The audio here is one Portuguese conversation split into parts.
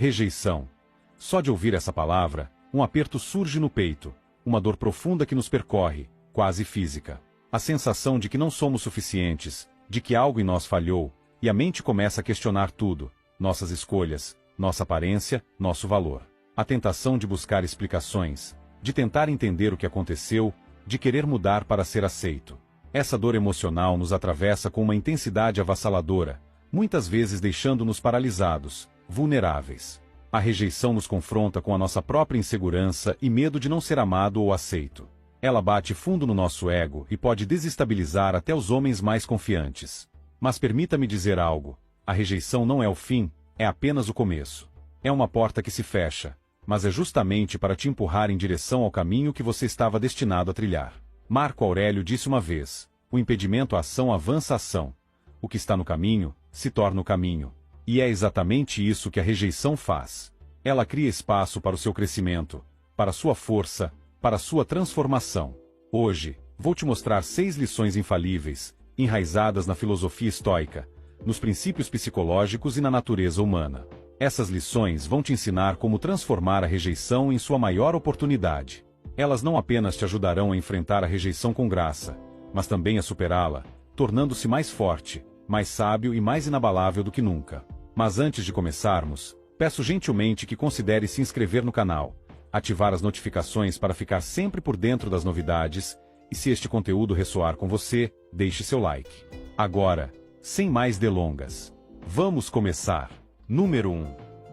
Rejeição. Só de ouvir essa palavra, um aperto surge no peito, uma dor profunda que nos percorre, quase física. A sensação de que não somos suficientes, de que algo em nós falhou, e a mente começa a questionar tudo, nossas escolhas, nossa aparência, nosso valor. A tentação de buscar explicações, de tentar entender o que aconteceu, de querer mudar para ser aceito. Essa dor emocional nos atravessa com uma intensidade avassaladora, muitas vezes deixando-nos paralisados, vulneráveis. A rejeição nos confronta com a nossa própria insegurança e medo de não ser amado ou aceito. Ela bate fundo no nosso ego e pode desestabilizar até os homens mais confiantes. Mas permita-me dizer algo: a rejeição não é o fim, é apenas o começo. É uma porta que se fecha, mas é justamente para te empurrar em direção ao caminho que você estava destinado a trilhar. Marco Aurélio disse uma vez: o impedimento à ação avança a ação. O que está no caminho, se torna o caminho. E é exatamente isso que a rejeição faz. Ela cria espaço para o seu crescimento, para a sua força, para a sua transformação. Hoje, vou te mostrar 6 lições infalíveis, enraizadas na filosofia estoica, nos princípios psicológicos e na natureza humana. Essas lições vão te ensinar como transformar a rejeição em sua maior oportunidade. Elas não apenas te ajudarão a enfrentar a rejeição com graça, mas também a superá-la, tornando-se mais forte, mais sábio e mais inabalável do que nunca. Mas antes de começarmos, peço gentilmente que considere se inscrever no canal, ativar as notificações para ficar sempre por dentro das novidades, e se este conteúdo ressoar com você, deixe seu like. Agora, sem mais delongas, vamos começar. Número 1.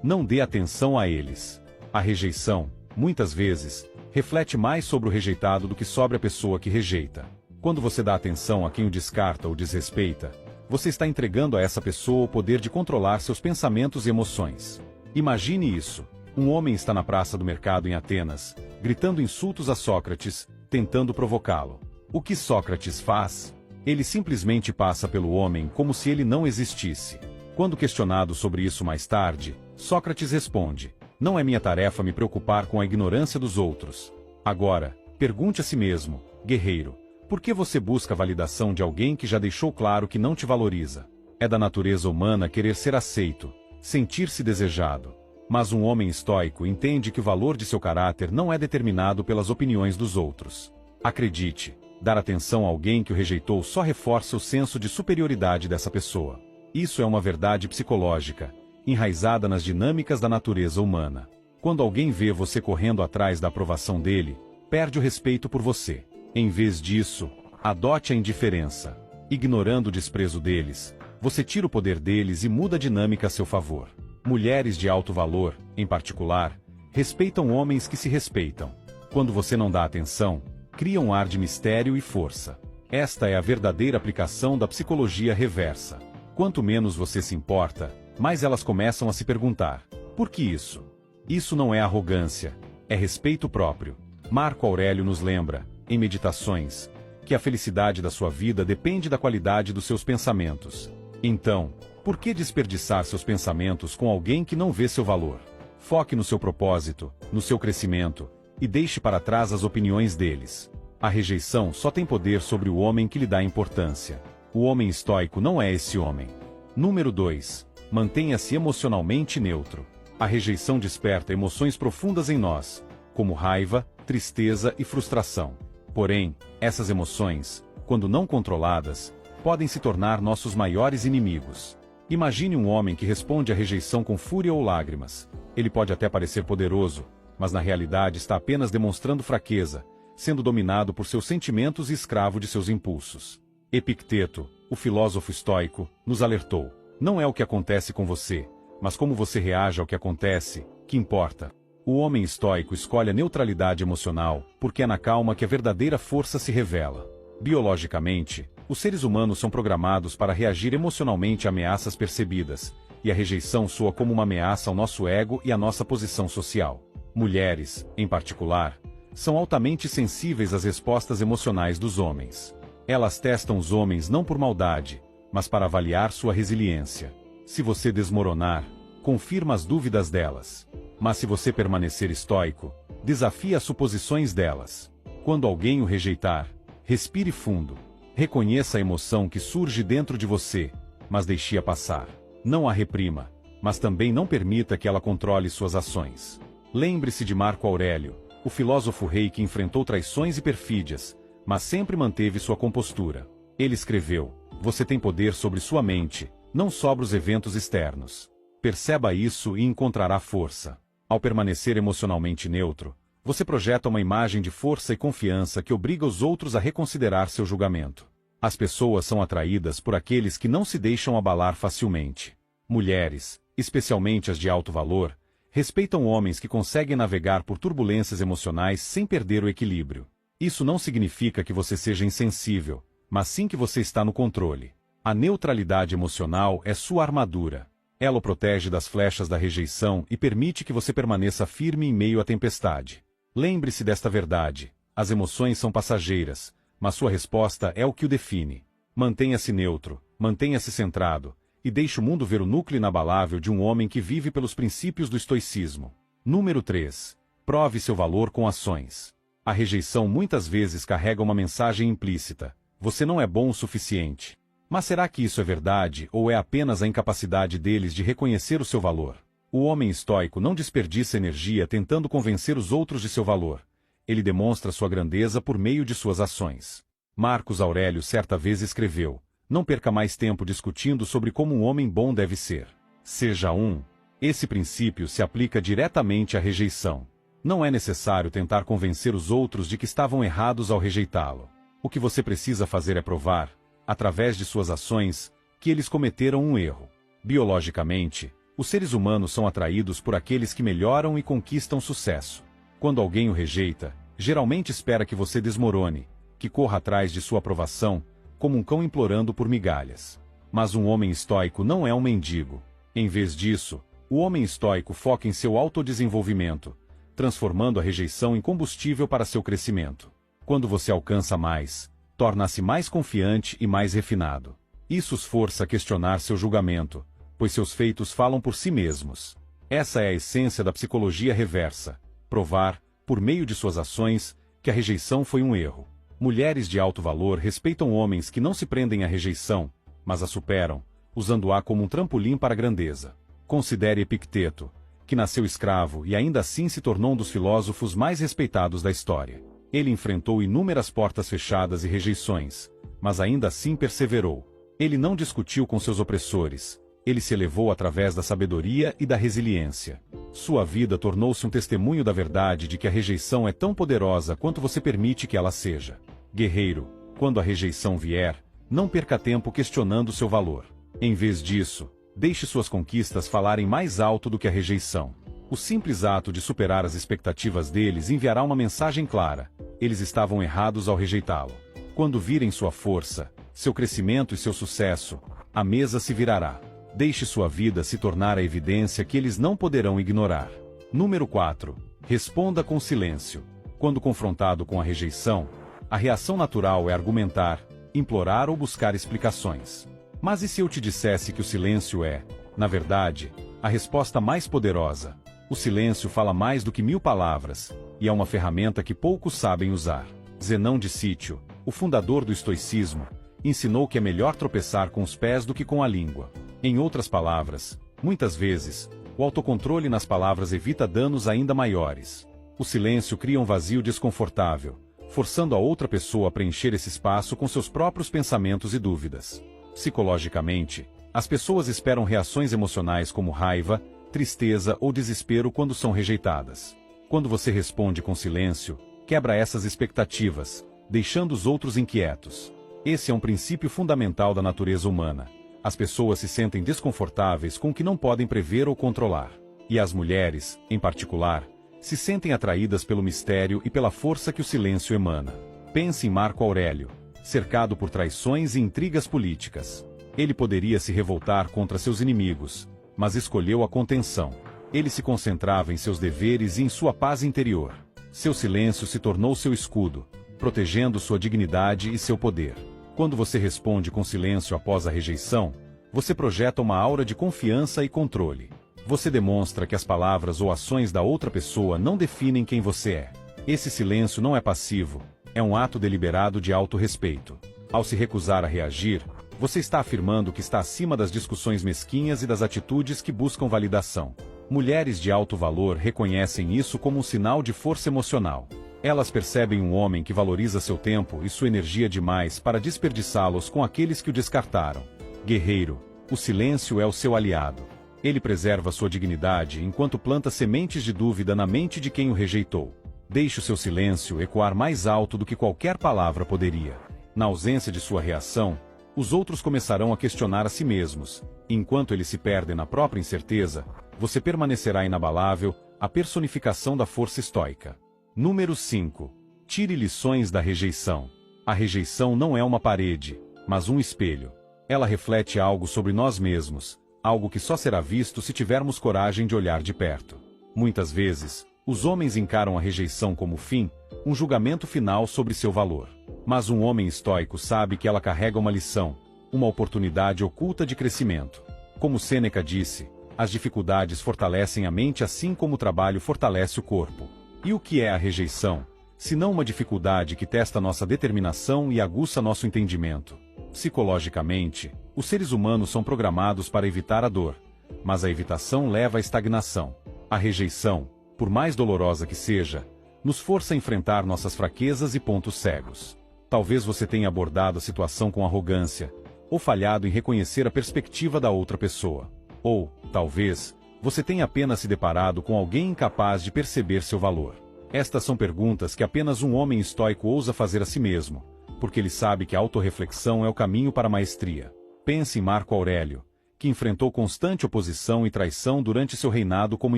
Não dê atenção a eles. A rejeição, muitas vezes, reflete mais sobre o rejeitado do que sobre a pessoa que rejeita. Quando você dá atenção a quem o descarta ou desrespeita, você está entregando a essa pessoa o poder de controlar seus pensamentos e emoções. Imagine isso. Um homem está na praça do mercado em Atenas, gritando insultos a Sócrates, tentando provocá-lo. O que Sócrates faz? Ele simplesmente passa pelo homem como se ele não existisse. Quando questionado sobre isso mais tarde, Sócrates responde: não é minha tarefa me preocupar com a ignorância dos outros. Agora, pergunte a si mesmo, guerreiro, por que você busca a validação de alguém que já deixou claro que não te valoriza? É da natureza humana querer ser aceito, sentir-se desejado. Mas um homem estoico entende que o valor de seu caráter não é determinado pelas opiniões dos outros. Acredite, dar atenção a alguém que o rejeitou só reforça o senso de superioridade dessa pessoa. Isso é uma verdade psicológica, enraizada nas dinâmicas da natureza humana. Quando alguém vê você correndo atrás da aprovação dele, perde o respeito por você. Em vez disso, adote a indiferença. Ignorando o desprezo deles, você tira o poder deles e muda a dinâmica a seu favor. Mulheres de alto valor, em particular, respeitam homens que se respeitam. Quando você não dá atenção, cria um ar de mistério e força. Esta é a verdadeira aplicação da psicologia reversa. Quanto menos você se importa, mais elas começam a se perguntar: por que isso? Isso não é arrogância, é respeito próprio. Marco Aurélio nos lembra, em Meditações, que a felicidade da sua vida depende da qualidade dos seus pensamentos. Então, por que desperdiçar seus pensamentos com alguém que não vê seu valor? Foque no seu propósito, no seu crescimento, e deixe para trás as opiniões deles. A rejeição só tem poder sobre o homem que lhe dá importância. O homem estoico não é esse homem. Número 2. Mantenha-se emocionalmente neutro. A rejeição desperta emoções profundas em nós, como raiva, tristeza e frustração. Porém, essas emoções, quando não controladas, podem se tornar nossos maiores inimigos. Imagine um homem que responde à rejeição com fúria ou lágrimas. Ele pode até parecer poderoso, mas na realidade está apenas demonstrando fraqueza, sendo dominado por seus sentimentos e escravo de seus impulsos. Epicteto, o filósofo estoico, nos alertou: não é o que acontece com você, mas como você reage ao que acontece, que importa. O homem estoico escolhe a neutralidade emocional, porque é na calma que a verdadeira força se revela. Biologicamente, os seres humanos são programados para reagir emocionalmente a ameaças percebidas, e a rejeição soa como uma ameaça ao nosso ego e à nossa posição social. Mulheres, em particular, são altamente sensíveis às respostas emocionais dos homens. Elas testam os homens não por maldade, mas para avaliar sua resiliência. Se você desmoronar, confirma as dúvidas delas. Mas se você permanecer estoico, desafia as suposições delas. Quando alguém o rejeitar, respire fundo. Reconheça a emoção que surge dentro de você, mas deixe-a passar. Não a reprima. mas também não permita que ela controle suas ações. Lembre-se de Marco Aurélio, o filósofo rei que enfrentou traições e perfídias, mas sempre manteve sua compostura. Ele escreveu: "Você tem poder sobre sua mente, não sobre os eventos externos. Perceba isso e encontrará força." Ao permanecer emocionalmente neutro, você projeta uma imagem de força e confiança que obriga os outros a reconsiderar seu julgamento. As pessoas são atraídas por aqueles que não se deixam abalar facilmente. Mulheres, especialmente as de alto valor, respeitam homens que conseguem navegar por turbulências emocionais sem perder o equilíbrio. Isso não significa que você seja insensível, mas sim que você está no controle. A neutralidade emocional é sua armadura. Ela o protege das flechas da rejeição e permite que você permaneça firme em meio à tempestade. Lembre-se desta verdade: as emoções são passageiras, mas sua resposta é o que o define. Mantenha-se neutro, mantenha-se centrado, e deixe o mundo ver o núcleo inabalável de um homem que vive pelos princípios do estoicismo. Número 3. Prove seu valor com ações. A rejeição muitas vezes carrega uma mensagem implícita: você não é bom o suficiente. Mas será que isso é verdade ou é apenas a incapacidade deles de reconhecer o seu valor? O homem estoico não desperdiça energia tentando convencer os outros de seu valor. Ele demonstra sua grandeza por meio de suas ações. Marcos Aurélio certa vez escreveu: "Não perca mais tempo discutindo sobre como um homem bom deve ser. Seja um." Esse princípio se aplica diretamente à rejeição. Não é necessário tentar convencer os outros de que estavam errados ao rejeitá-lo. O que você precisa fazer é provar, através de suas ações, que eles cometeram um erro. Biologicamente, os seres humanos são atraídos por aqueles que melhoram e conquistam sucesso. Quando alguém o rejeita, geralmente espera que você desmorone, que corra atrás de sua aprovação, como um cão implorando por migalhas. Mas um homem estoico não é um mendigo. Em vez disso, o homem estoico foca em seu autodesenvolvimento, transformando a rejeição em combustível para seu crescimento. Quando você alcança mais, torna-se mais confiante e mais refinado. Isso os força a questionar seu julgamento, pois seus feitos falam por si mesmos. Essa é a essência da psicologia reversa: provar, por meio de suas ações, que a rejeição foi um erro. Mulheres de alto valor respeitam homens que não se prendem à rejeição, mas a superam, usando-a como um trampolim para a grandeza. Considere Epicteto, que nasceu escravo e ainda assim se tornou um dos filósofos mais respeitados da história. Ele enfrentou inúmeras portas fechadas e rejeições, mas ainda assim perseverou. Ele não discutiu com seus opressores. Ele se elevou através da sabedoria e da resiliência. Sua vida tornou-se um testemunho da verdade de que a rejeição é tão poderosa quanto você permite que ela seja. Guerreiro, quando a rejeição vier, não perca tempo questionando seu valor. Em vez disso, deixe suas conquistas falarem mais alto do que a rejeição. O simples ato de superar as expectativas deles enviará uma mensagem clara: eles estavam errados ao rejeitá-lo. Quando virem sua força, seu crescimento e seu sucesso, a mesa se virará. Deixe sua vida se tornar a evidência que eles não poderão ignorar. Número 4. Responda com silêncio. Quando confrontado com a rejeição, a reação natural é argumentar, implorar ou buscar explicações. Mas e se eu te dissesse que o silêncio é, na verdade, a resposta mais poderosa? O silêncio fala mais do que 1000 palavras, e é uma ferramenta que poucos sabem usar. Zenão de Cítio, o fundador do estoicismo, ensinou que é melhor tropeçar com os pés do que com a língua. Em outras palavras, muitas vezes, o autocontrole nas palavras evita danos ainda maiores. O silêncio cria um vazio desconfortável, forçando a outra pessoa a preencher esse espaço com seus próprios pensamentos e dúvidas. Psicologicamente, as pessoas esperam reações emocionais como raiva, tristeza ou desespero quando são rejeitadas. Quando você responde com silêncio, quebra essas expectativas, deixando os outros inquietos. Esse é um princípio fundamental da natureza humana. As pessoas se sentem desconfortáveis com o que não podem prever ou controlar. E as mulheres, em particular, se sentem atraídas pelo mistério e pela força que o silêncio emana. Pense em Marco Aurélio, cercado por traições e intrigas políticas. Ele poderia se revoltar contra seus inimigos, mas escolheu a contenção. Ele se concentrava em seus deveres e em sua paz interior. Seu silêncio se tornou seu escudo, protegendo sua dignidade e seu poder. Quando você responde com silêncio após a rejeição, você projeta uma aura de confiança e controle. Você demonstra que as palavras ou ações da outra pessoa não definem quem você é. Esse silêncio não é passivo, é um ato deliberado de autorrespeito. Ao se recusar a reagir, Você está afirmando que está acima das discussões mesquinhas e das atitudes que buscam validação. Mulheres de alto valor reconhecem isso como um sinal de força emocional. Elas percebem um homem que valoriza seu tempo e sua energia demais para desperdiçá-los com aqueles que o descartaram. Guerreiro, o silêncio é o seu aliado. Ele preserva sua dignidade enquanto planta sementes de dúvida na mente de quem o rejeitou. Deixe o seu silêncio ecoar mais alto do que qualquer palavra poderia. Na ausência de sua reação, os outros começarão a questionar a si mesmos. Enquanto eles se perdem na própria incerteza, você permanecerá inabalável, a personificação da força estoica. Número 5. Tire lições da rejeição. A rejeição não é uma parede, mas um espelho. Ela reflete algo sobre nós mesmos, algo que só será visto se tivermos coragem de olhar de perto. Muitas vezes, os homens encaram a rejeição como fim, um julgamento final sobre seu valor. Mas um homem estoico sabe que ela carrega uma lição, uma oportunidade oculta de crescimento. Como Sêneca disse, as dificuldades fortalecem a mente assim como o trabalho fortalece o corpo. E o que é a rejeição, se não uma dificuldade que testa nossa determinação e aguça nosso entendimento? Psicologicamente, os seres humanos são programados para evitar a dor, mas a evitação leva à estagnação. A rejeição, por mais dolorosa que seja, nos força a enfrentar nossas fraquezas e pontos cegos. Talvez você tenha abordado a situação com arrogância, ou falhado em reconhecer a perspectiva da outra pessoa. Ou, talvez, você tenha apenas se deparado com alguém incapaz de perceber seu valor. Estas são perguntas que apenas um homem estoico ousa fazer a si mesmo, porque ele sabe que a autorreflexão é o caminho para a maestria. Pense em Marco Aurélio, que enfrentou constante oposição e traição durante seu reinado como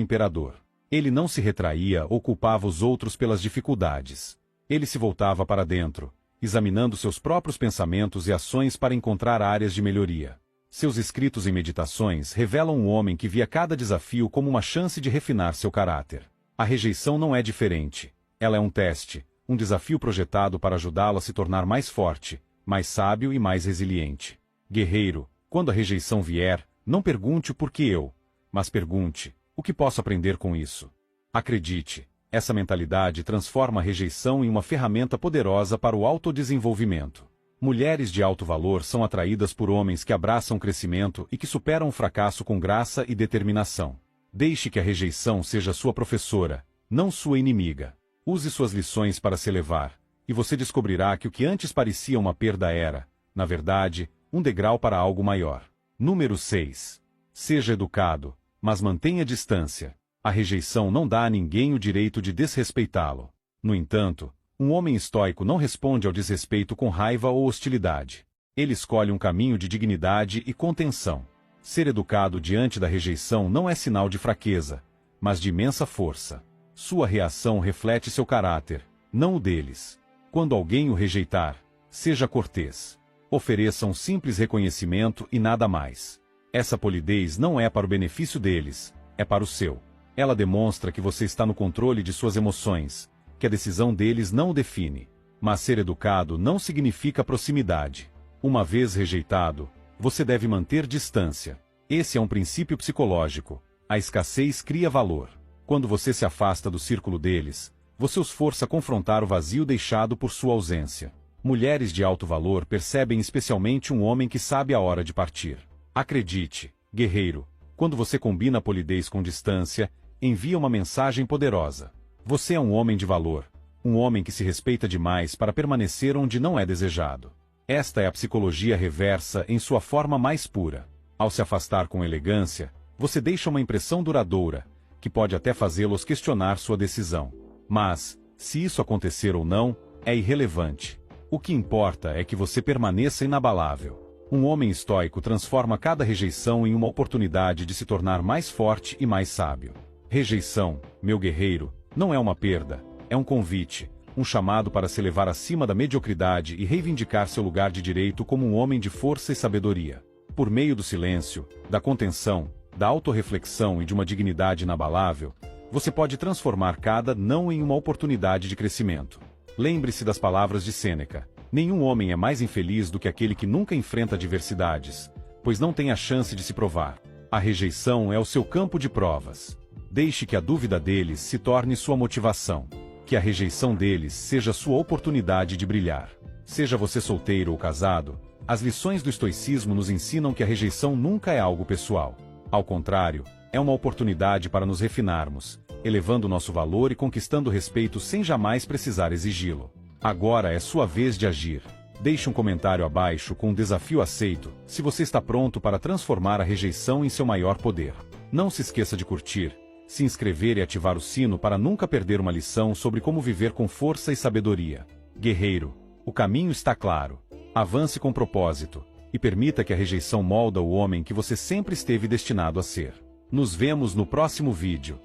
imperador. Ele não se retraía ou culpava os outros pelas dificuldades. Ele se voltava para dentro, examinando seus próprios pensamentos e ações para encontrar áreas de melhoria. Seus escritos e meditações revelam um homem que via cada desafio como uma chance de refinar seu caráter. A rejeição não é diferente. Ela é um teste, um desafio projetado para ajudá-lo a se tornar mais forte, mais sábio e mais resiliente. Guerreiro, quando a rejeição vier, não pergunte o porquê eu, mas pergunte, o que posso aprender com isso? Acredite, essa mentalidade transforma a rejeição em uma ferramenta poderosa para o autodesenvolvimento. Mulheres de alto valor são atraídas por homens que abraçam o crescimento e que superam o fracasso com graça e determinação. Deixe que a rejeição seja sua professora, não sua inimiga. Use suas lições para se elevar, e você descobrirá que o que antes parecia uma perda era, na verdade, um degrau para algo maior. Número 6. Seja educado, mas mantenha distância. A rejeição não dá a ninguém o direito de desrespeitá-lo. No entanto, um homem estoico não responde ao desrespeito com raiva ou hostilidade. Ele escolhe um caminho de dignidade e contenção. Ser educado diante da rejeição não é sinal de fraqueza, mas de imensa força. Sua reação reflete seu caráter, não o deles. Quando alguém o rejeitar, seja cortês. Ofereça um simples reconhecimento e nada mais. Essa polidez não é para o benefício deles, é para o seu. Ela demonstra que você está no controle de suas emoções, que a decisão deles não o define. Mas ser educado não significa proximidade. Uma vez rejeitado, você deve manter distância. Esse é um princípio psicológico. A escassez cria valor. Quando você se afasta do círculo deles, você os força a confrontar o vazio deixado por sua ausência. Mulheres de alto valor percebem especialmente um homem que sabe a hora de partir. Acredite, guerreiro, quando você combina a polidez com distância, envia uma mensagem poderosa. Você é um homem de valor, um homem que se respeita demais para permanecer onde não é desejado. Esta é a psicologia reversa em sua forma mais pura. Ao se afastar com elegância, você deixa uma impressão duradoura, que pode até fazê-los questionar sua decisão. Mas, se isso acontecer ou não, é irrelevante. O que importa é que você permaneça inabalável. Um homem estoico transforma cada rejeição em uma oportunidade de se tornar mais forte e mais sábio. Rejeição, meu guerreiro, não é uma perda, é um convite, um chamado para se elevar acima da mediocridade e reivindicar seu lugar de direito como um homem de força e sabedoria. Por meio do silêncio, da contenção, da autorreflexão e de uma dignidade inabalável, você pode transformar cada não em uma oportunidade de crescimento. Lembre-se das palavras de Sêneca: nenhum homem é mais infeliz do que aquele que nunca enfrenta adversidades, pois não tem a chance de se provar. A rejeição é o seu campo de provas. Deixe que a dúvida deles se torne sua motivação. Que a rejeição deles seja sua oportunidade de brilhar. Seja você solteiro ou casado, As lições do estoicismo nos ensinam que a rejeição nunca é algo pessoal. Ao contrário, é uma oportunidade para nos refinarmos, elevando nosso valor e conquistando respeito sem jamais precisar exigi-lo. Agora é sua vez de agir. Deixe um comentário abaixo com um desafio aceito, se você está pronto para transformar a rejeição em seu maior poder. Não se esqueça de curtir, se inscrever e ativar o sino para nunca perder uma lição sobre como viver com força e sabedoria. Guerreiro, o caminho está claro. Avance com propósito, e permita que a rejeição molda o homem que você sempre esteve destinado a ser. Nos vemos no próximo vídeo.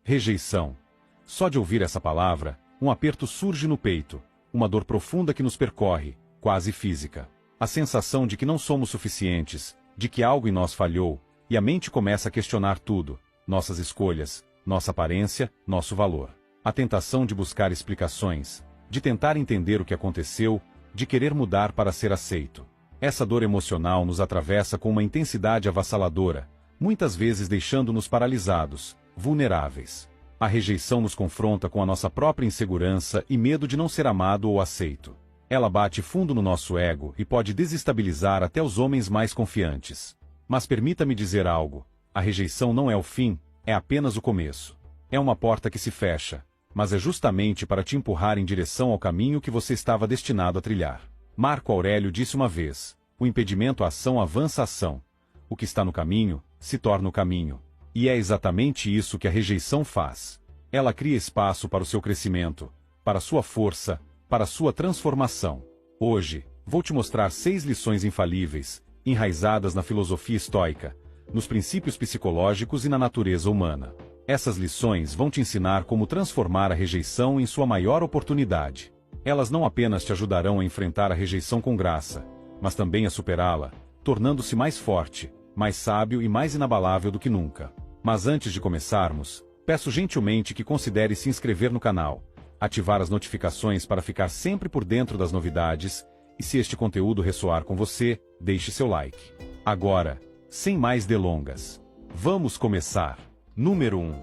Rejeição. Só de ouvir essa palavra, um aperto surge no peito, uma dor profunda que nos percorre, quase física. A sensação de que não somos suficientes, de que algo em nós falhou, e a mente começa a questionar tudo, nossas escolhas, nossa aparência, nosso valor. A tentação de buscar explicações, de tentar entender o que aconteceu, de querer mudar para ser aceito. Essa dor emocional nos atravessa com uma intensidade avassaladora, muitas vezes deixando-nos paralisados, vulneráveis. A rejeição nos confronta com a nossa própria insegurança e medo de não ser amado ou aceito. Ela bate fundo no nosso ego e pode desestabilizar até os homens mais confiantes. Mas permita-me dizer algo: a rejeição não é o fim, é apenas o começo. É uma porta que se fecha, mas é justamente para te empurrar em direção ao caminho que você estava destinado a trilhar. Marco Aurélio disse uma vez: o impedimento à ação avança a ação. O que está no caminho, se torna o caminho. E é exatamente isso que a rejeição faz. Ela cria espaço para o seu crescimento, para a sua força, para a sua transformação. Hoje, vou te mostrar 6 lições infalíveis, enraizadas na filosofia estoica, nos princípios psicológicos e na natureza humana. Essas lições vão te ensinar como transformar a rejeição em sua maior oportunidade. Elas não apenas te ajudarão a enfrentar a rejeição com graça, mas também a superá-la, tornando-se mais forte, mais sábio e mais inabalável do que nunca. Mas antes de começarmos, peço gentilmente que considere se inscrever no canal, ativar as notificações para ficar sempre por dentro das novidades, e se este conteúdo ressoar com você, deixe seu like. Agora, sem mais delongas, vamos começar. Número 1.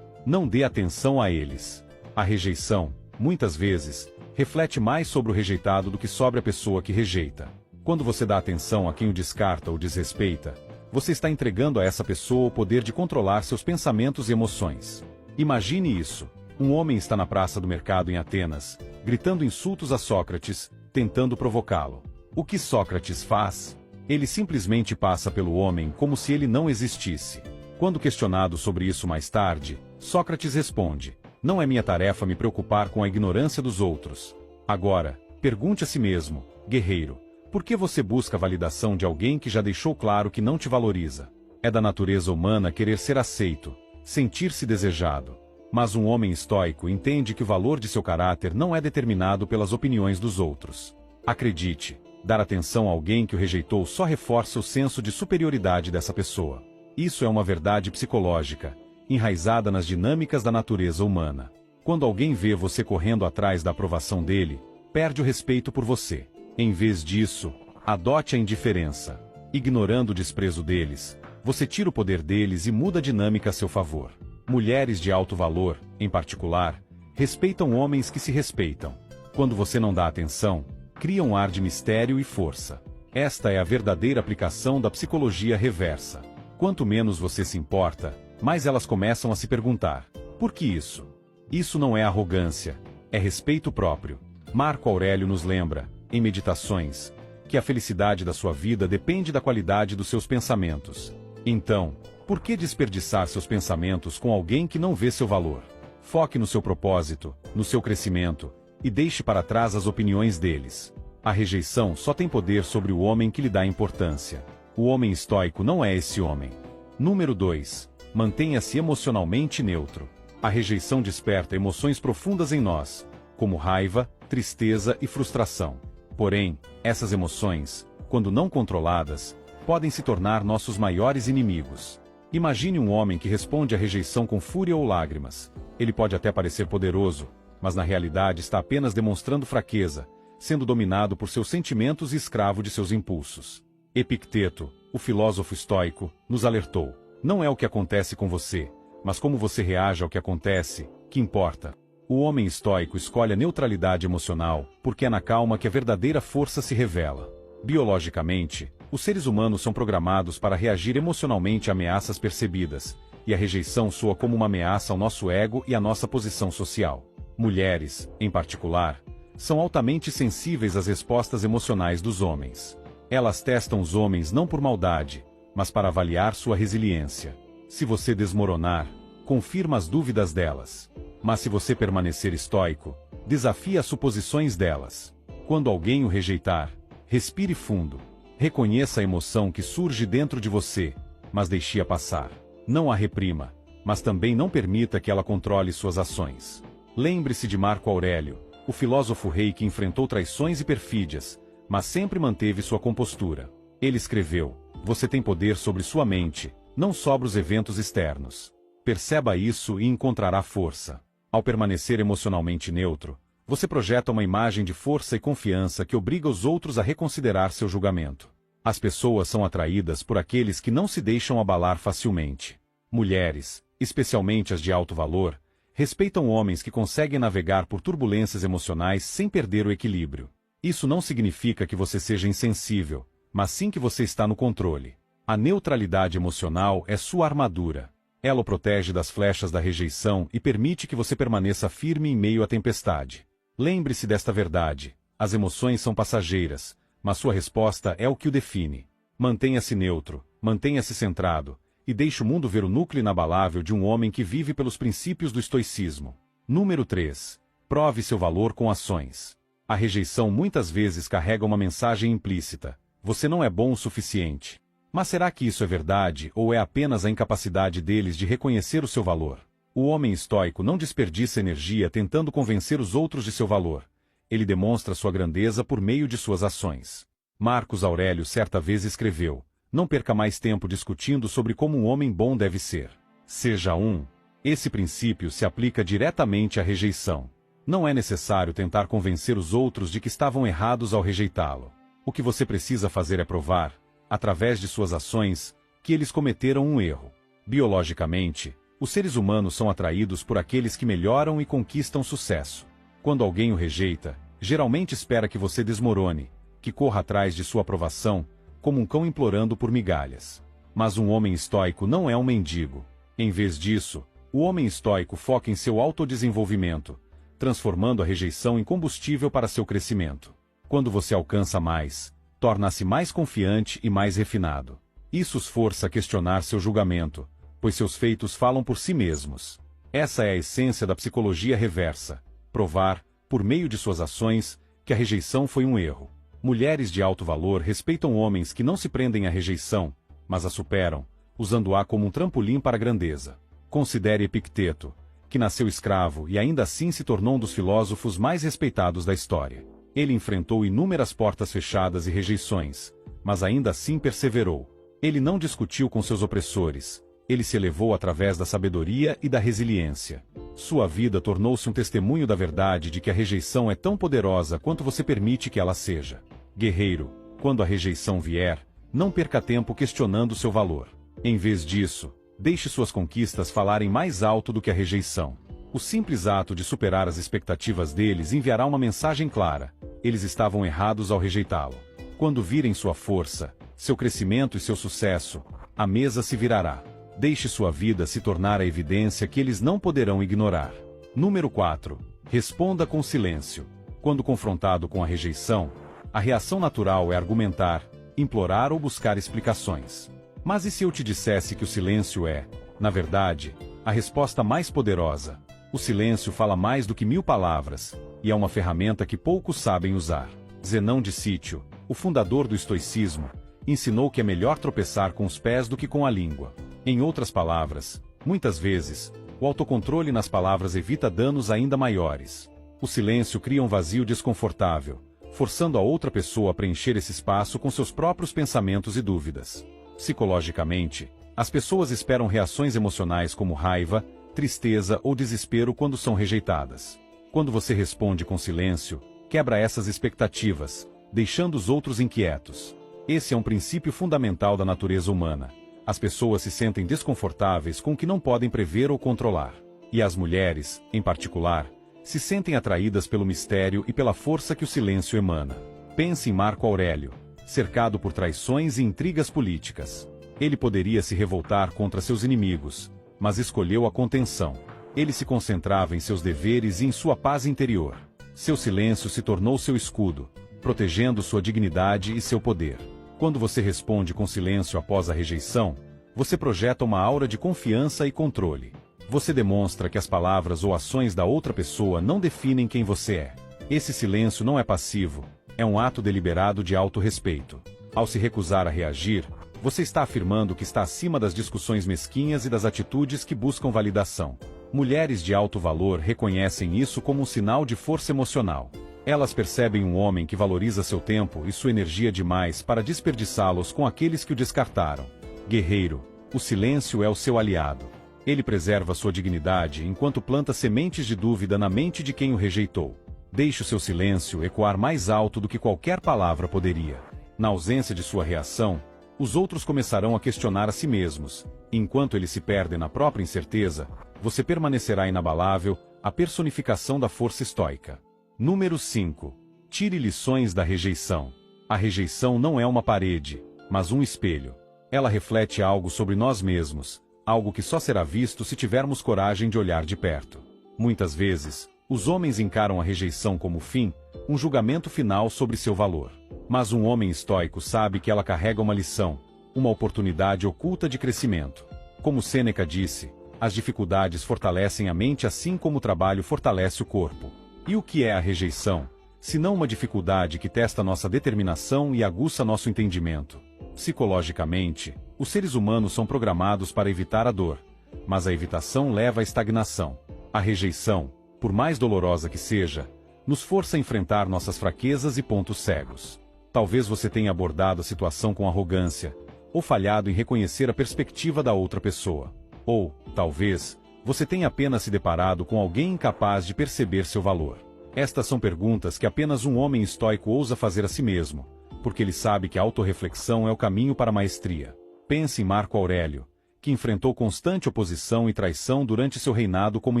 Não dê atenção a eles. A rejeição, muitas vezes, reflete mais sobre o rejeitado do que sobre a pessoa que rejeita. Quando você dá atenção a quem o descarta ou desrespeita, você está entregando a essa pessoa o poder de controlar seus pensamentos e emoções. Imagine isso. Um homem está na praça do mercado em Atenas, gritando insultos a Sócrates, tentando provocá-lo. O que Sócrates faz? Ele simplesmente passa pelo homem como se ele não existisse. Quando questionado sobre isso mais tarde, Sócrates responde: não é minha tarefa me preocupar com a ignorância dos outros. Agora, pergunte a si mesmo, guerreiro, por que você busca a validação de alguém que já deixou claro que não te valoriza? É da natureza humana querer ser aceito, sentir-se desejado. Mas um homem estoico entende que o valor de seu caráter não é determinado pelas opiniões dos outros. Acredite, dar atenção a alguém que o rejeitou só reforça o senso de superioridade dessa pessoa. Isso é uma verdade psicológica, enraizada nas dinâmicas da natureza humana. Quando alguém vê você correndo atrás da aprovação dele, perde o respeito por você. Em vez disso, adote a indiferença. Ignorando o desprezo deles, você tira o poder deles e muda a dinâmica a seu favor. Mulheres de alto valor, em particular, respeitam homens que se respeitam. Quando você não dá atenção, cria um ar de mistério e força. Esta é a verdadeira aplicação da psicologia reversa. Quanto menos você se importa, mais elas começam a se perguntar: por que isso? Isso não é arrogância, é respeito próprio. Marco Aurélio nos lembra, em Meditações, que a felicidade da sua vida depende da qualidade dos seus pensamentos. Então, por que desperdiçar seus pensamentos com alguém que não vê seu valor? Foque no seu propósito, no seu crescimento, e deixe para trás as opiniões deles. A rejeição só tem poder sobre o homem que lhe dá importância. O homem estoico não é esse homem. Número 2. Mantenha-se emocionalmente neutro. A rejeição desperta emoções profundas em nós, como raiva, tristeza e frustração. Porém, essas emoções, quando não controladas, podem se tornar nossos maiores inimigos. Imagine um homem que responde à rejeição com fúria ou lágrimas. Ele pode até parecer poderoso, mas na realidade está apenas demonstrando fraqueza, sendo dominado por seus sentimentos e escravo de seus impulsos. Epicteto, o filósofo estoico, nos alertou: não é o que acontece com você, mas como você reage ao que acontece, que importa. O homem estoico escolhe a neutralidade emocional, porque é na calma que a verdadeira força se revela. Biologicamente, os seres humanos são programados para reagir emocionalmente a ameaças percebidas, e a rejeição soa como uma ameaça ao nosso ego e à nossa posição social. Mulheres, em particular, são altamente sensíveis às respostas emocionais dos homens. Elas testam os homens não por maldade, mas para avaliar sua resiliência. Se você desmoronar, confirma as dúvidas delas. Mas se você permanecer estoico, desafia as suposições delas. Quando alguém o rejeitar, respire fundo. Reconheça a emoção que surge dentro de você, mas deixe-a passar. Não a reprima, mas também não permita que ela controle suas ações. Lembre-se de Marco Aurélio, o filósofo rei que enfrentou traições e perfídias, mas sempre manteve sua compostura. Ele escreveu: "Você tem poder sobre sua mente, não sobre os eventos externos. Perceba isso e encontrará força." Ao permanecer emocionalmente neutro, você projeta uma imagem de força e confiança que obriga os outros a reconsiderar seu julgamento. As pessoas são atraídas por aqueles que não se deixam abalar facilmente. Mulheres, especialmente as de alto valor, respeitam homens que conseguem navegar por turbulências emocionais sem perder o equilíbrio. Isso não significa que você seja insensível, mas sim que você está no controle. A neutralidade emocional é sua armadura. Ela o protege das flechas da rejeição e permite que você permaneça firme em meio à tempestade. Lembre-se desta verdade: as emoções são passageiras, mas sua resposta é o que o define. Mantenha-se neutro, mantenha-se centrado, e deixe o mundo ver o núcleo inabalável de um homem que vive pelos princípios do estoicismo. Número 3. Prove seu valor com ações. A rejeição muitas vezes carrega uma mensagem implícita: você não é bom o suficiente. Mas será que isso é verdade ou é apenas a incapacidade deles de reconhecer o seu valor? O homem estoico não desperdiça energia tentando convencer os outros de seu valor. Ele demonstra sua grandeza por meio de suas ações. Marcos Aurélio certa vez escreveu: "Não perca mais tempo discutindo sobre como um homem bom deve ser. Seja um." Esse princípio se aplica diretamente à rejeição. Não é necessário tentar convencer os outros de que estavam errados ao rejeitá-lo. O que você precisa fazer é provar, através de suas ações, que eles cometeram um erro. Biologicamente, os seres humanos são atraídos por aqueles que melhoram e conquistam sucesso. Quando alguém o rejeita, geralmente espera que você desmorone, que corra atrás de sua aprovação, como um cão implorando por migalhas. Mas um homem estoico não é um mendigo. Em vez disso, o homem estoico foca em seu autodesenvolvimento, transformando a rejeição em combustível para seu crescimento. Quando você alcança mais, torna-se mais confiante e mais refinado. Isso os força a questionar seu julgamento, pois seus feitos falam por si mesmos. Essa é a essência da psicologia reversa: provar, por meio de suas ações, que a rejeição foi um erro. Mulheres de alto valor respeitam homens que não se prendem à rejeição, mas a superam, usando-a como um trampolim para a grandeza. Considere Epicteto, que nasceu escravo e ainda assim se tornou um dos filósofos mais respeitados da história. Ele enfrentou inúmeras portas fechadas e rejeições, mas ainda assim perseverou. Ele não discutiu com seus opressores, ele se elevou através da sabedoria e da resiliência. Sua vida tornou-se um testemunho da verdade de que a rejeição é tão poderosa quanto você permite que ela seja. Guerreiro, quando a rejeição vier, não perca tempo questionando seu valor. Em vez disso, deixe suas conquistas falarem mais alto do que a rejeição. O simples ato de superar as expectativas deles enviará uma mensagem clara: eles estavam errados ao rejeitá-lo. Quando virem sua força, seu crescimento e seu sucesso, a mesa se virará. Deixe sua vida se tornar a evidência que eles não poderão ignorar. Número 4. Responda com silêncio. Quando confrontado com a rejeição, a reação natural é argumentar, implorar ou buscar explicações. Mas e se eu te dissesse que o silêncio é, na verdade, a resposta mais poderosa? O silêncio fala mais do que 1000 palavras, e é uma ferramenta que poucos sabem usar. Zenão de Cítio, o fundador do estoicismo, ensinou que é melhor tropeçar com os pés do que com a língua. Em outras palavras, muitas vezes, o autocontrole nas palavras evita danos ainda maiores. O silêncio cria um vazio desconfortável, forçando a outra pessoa a preencher esse espaço com seus próprios pensamentos e dúvidas. Psicologicamente, as pessoas esperam reações emocionais como raiva, tristeza ou desespero quando são rejeitadas. Quando você responde com silêncio, quebra essas expectativas, deixando os outros inquietos. Esse é um princípio fundamental da natureza humana. As pessoas se sentem desconfortáveis com o que não podem prever ou controlar. E as mulheres, em particular, se sentem atraídas pelo mistério e pela força que o silêncio emana. Pense em Marco Aurélio, cercado por traições e intrigas políticas. Ele poderia se revoltar contra seus inimigos, mas escolheu a contenção. Ele se concentrava em seus deveres e em sua paz interior. Seu silêncio se tornou seu escudo, protegendo sua dignidade e seu poder. Quando você responde com silêncio após a rejeição, você projeta uma aura de confiança e controle. Você demonstra que as palavras ou ações da outra pessoa não definem quem você é. Esse silêncio não é passivo, é um ato deliberado de autorrespeito. Ao se recusar a reagir, você está afirmando que está acima das discussões mesquinhas e das atitudes que buscam validação. Mulheres de alto valor reconhecem isso como um sinal de força emocional. Elas percebem um homem que valoriza seu tempo e sua energia demais para desperdiçá-los com aqueles que o descartaram. Guerreiro, o silêncio é o seu aliado. Ele preserva sua dignidade enquanto planta sementes de dúvida na mente de quem o rejeitou. Deixe o seu silêncio ecoar mais alto do que qualquer palavra poderia. Na ausência de sua reação, os outros começarão a questionar a si mesmos. Enquanto eles se perdem na própria incerteza, você permanecerá inabalável, a personificação da força estoica. Número 5. Tire lições da rejeição. A rejeição não é uma parede, mas um espelho. Ela reflete algo sobre nós mesmos, algo que só será visto se tivermos coragem de olhar de perto. Muitas vezes, os homens encaram a rejeição como fim, um julgamento final sobre seu valor. Mas um homem estoico sabe que ela carrega uma lição, uma oportunidade oculta de crescimento. Como Sêneca disse, as dificuldades fortalecem a mente assim como o trabalho fortalece o corpo. E o que é a rejeição, se não uma dificuldade que testa nossa determinação e aguça nosso entendimento? Psicologicamente, os seres humanos são programados para evitar a dor, mas a evitação leva à estagnação. A rejeição, por mais dolorosa que seja, nos força a enfrentar nossas fraquezas e pontos cegos. Talvez você tenha abordado a situação com arrogância, ou falhado em reconhecer a perspectiva da outra pessoa. Ou, talvez, você tenha apenas se deparado com alguém incapaz de perceber seu valor. Estas são perguntas que apenas um homem estoico ousa fazer a si mesmo, porque ele sabe que a autorreflexão é o caminho para a maestria. Pense em Marco Aurélio, que enfrentou constante oposição e traição durante seu reinado como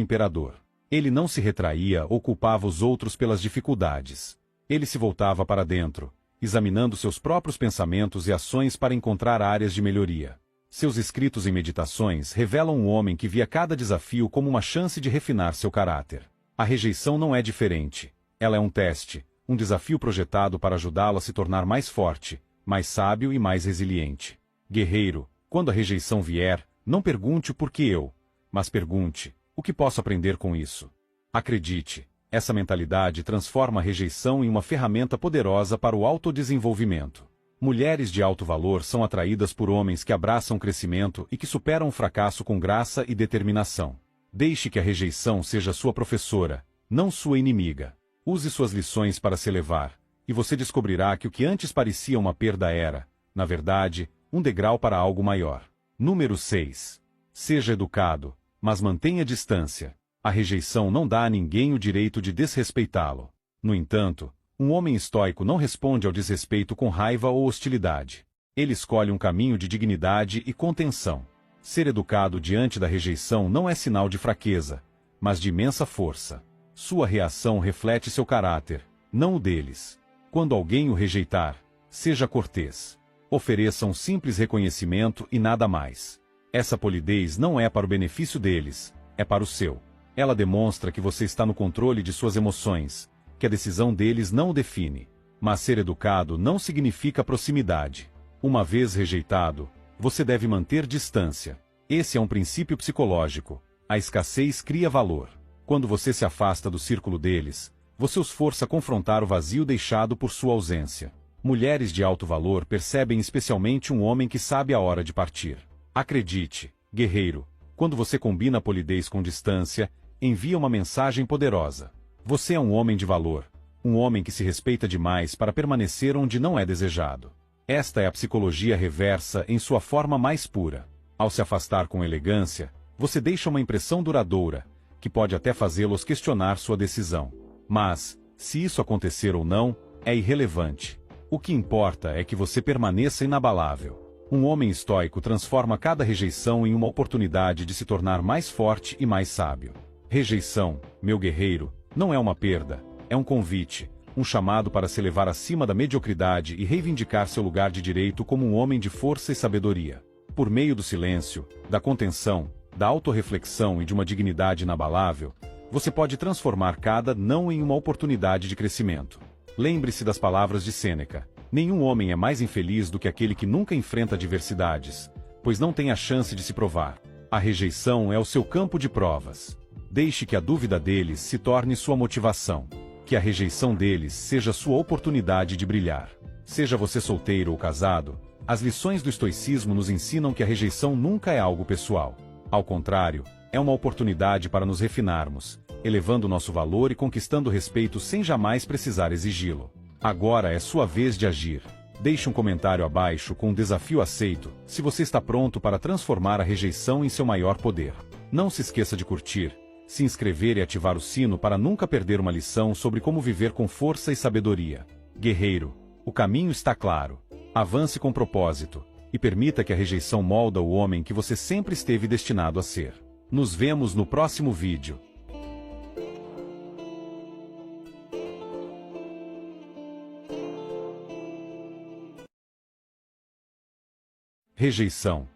imperador. Ele não se retraía ou culpava os outros pelas dificuldades. Ele se voltava para dentro, examinando seus próprios pensamentos e ações para encontrar áreas de melhoria. Seus escritos e meditações revelam um homem que via cada desafio como uma chance de refinar seu caráter. A rejeição não é diferente. Ela é um teste, um desafio projetado para ajudá-lo a se tornar mais forte, mais sábio e mais resiliente. Guerreiro, quando a rejeição vier, não pergunte o porquê eu, mas pergunte, o que posso aprender com isso? Acredite, essa mentalidade transforma a rejeição em uma ferramenta poderosa para o autodesenvolvimento. Mulheres de alto valor são atraídas por homens que abraçam o crescimento e que superam o fracasso com graça e determinação. Deixe que a rejeição seja sua professora, não sua inimiga. Use suas lições para se elevar, e você descobrirá que o que antes parecia uma perda era, na verdade, um degrau para algo maior. Número 6. Seja educado, mas mantenha distância. A rejeição não dá a ninguém o direito de desrespeitá-lo. No entanto, um homem estoico não responde ao desrespeito com raiva ou hostilidade. Ele escolhe um caminho de dignidade e contenção. Ser educado diante da rejeição não é sinal de fraqueza, mas de imensa força. Sua reação reflete seu caráter, não o deles. Quando alguém o rejeitar, seja cortês. Ofereça um simples reconhecimento e nada mais. Essa polidez não é para o benefício deles, é para o seu. Ela demonstra que você está no controle de suas emoções, que a decisão deles não o define. Mas ser educado não significa proximidade. Uma vez rejeitado, você deve manter distância. Esse é um princípio psicológico. A escassez cria valor. Quando você se afasta do círculo deles, você os força a confrontar o vazio deixado por sua ausência. Mulheres de alto valor percebem especialmente um homem que sabe a hora de partir. Acredite, guerreiro, quando você combina a polidez com distância, envia uma mensagem poderosa. Você é um homem de valor, um homem que se respeita demais para permanecer onde não é desejado. Esta é a psicologia reversa em sua forma mais pura. Ao se afastar com elegância, você deixa uma impressão duradoura, que pode até fazê-los questionar sua decisão. Mas, se isso acontecer ou não, é irrelevante. O que importa é que você permaneça inabalável. Um homem estoico transforma cada rejeição em uma oportunidade de se tornar mais forte e mais sábio. Rejeição, meu guerreiro, não é uma perda, é um convite, um chamado para se elevar acima da mediocridade e reivindicar seu lugar de direito como um homem de força e sabedoria. Por meio do silêncio, da contenção, da autorreflexão e de uma dignidade inabalável, você pode transformar cada não em uma oportunidade de crescimento. Lembre-se das palavras de Sêneca: nenhum homem é mais infeliz do que aquele que nunca enfrenta adversidades, pois não tem a chance de se provar. A rejeição é o seu campo de provas. Deixe que a dúvida deles se torne sua motivação. Que a rejeição deles seja sua oportunidade de brilhar. Seja você solteiro ou casado, as lições do estoicismo nos ensinam que a rejeição nunca é algo pessoal. Ao contrário, é uma oportunidade para nos refinarmos, elevando nosso valor e conquistando respeito sem jamais precisar exigi-lo. Agora é sua vez de agir. Deixe um comentário abaixo com um desafio aceito, se você está pronto para transformar a rejeição em seu maior poder. Não se esqueça de curtir, se inscrever e ativar o sino para nunca perder uma lição sobre como viver com força e sabedoria. Guerreiro, o caminho está claro. Avance com propósito, e permita que a rejeição molda o homem que você sempre esteve destinado a ser. Nos vemos no próximo vídeo. Rejeição.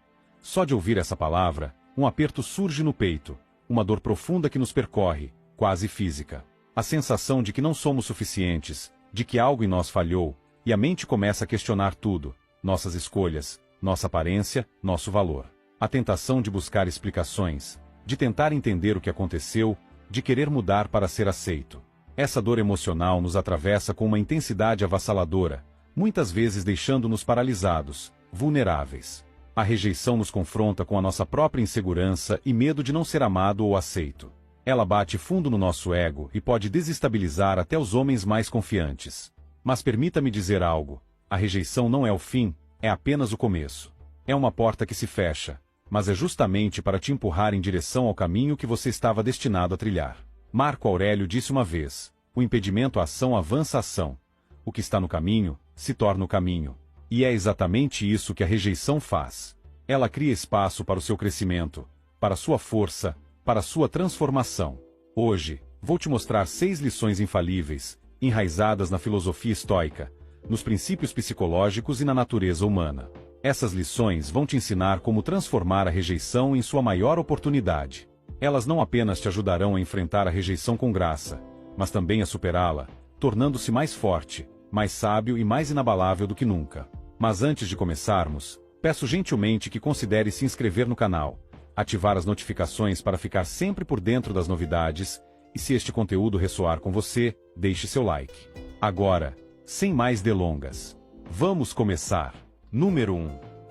Só de ouvir essa palavra, um aperto surge no peito, uma dor profunda que nos percorre, quase física. A sensação de que não somos suficientes, de que algo em nós falhou, e a mente começa a questionar tudo, nossas escolhas, nossa aparência, nosso valor. A tentação de buscar explicações, de tentar entender o que aconteceu, de querer mudar para ser aceito. Essa dor emocional nos atravessa com uma intensidade avassaladora, muitas vezes deixando-nos paralisados, vulneráveis. A rejeição nos confronta com a nossa própria insegurança e medo de não ser amado ou aceito. Ela bate fundo no nosso ego e pode desestabilizar até os homens mais confiantes. Mas permita-me dizer algo: a rejeição não é o fim, é apenas o começo. É uma porta que se fecha, mas é justamente para te empurrar em direção ao caminho que você estava destinado a trilhar. Marco Aurélio disse uma vez: o impedimento à ação avança a ação. O que está no caminho, se torna o caminho. E é exatamente isso que a rejeição faz. Ela cria espaço para o seu crescimento, para a sua força, para a sua transformação. Hoje, vou te mostrar 6 lições infalíveis, enraizadas na filosofia estoica, nos princípios psicológicos e na natureza humana. Essas lições vão te ensinar como transformar a rejeição em sua maior oportunidade. Elas não apenas te ajudarão a enfrentar a rejeição com graça, mas também a superá-la, tornando-se mais forte, mais sábio e mais inabalável do que nunca. Mas antes de começarmos, peço gentilmente que considere se inscrever no canal, ativar as notificações para ficar sempre por dentro das novidades, e se este conteúdo ressoar com você, deixe seu like. Agora, sem mais delongas, vamos começar. Número 1.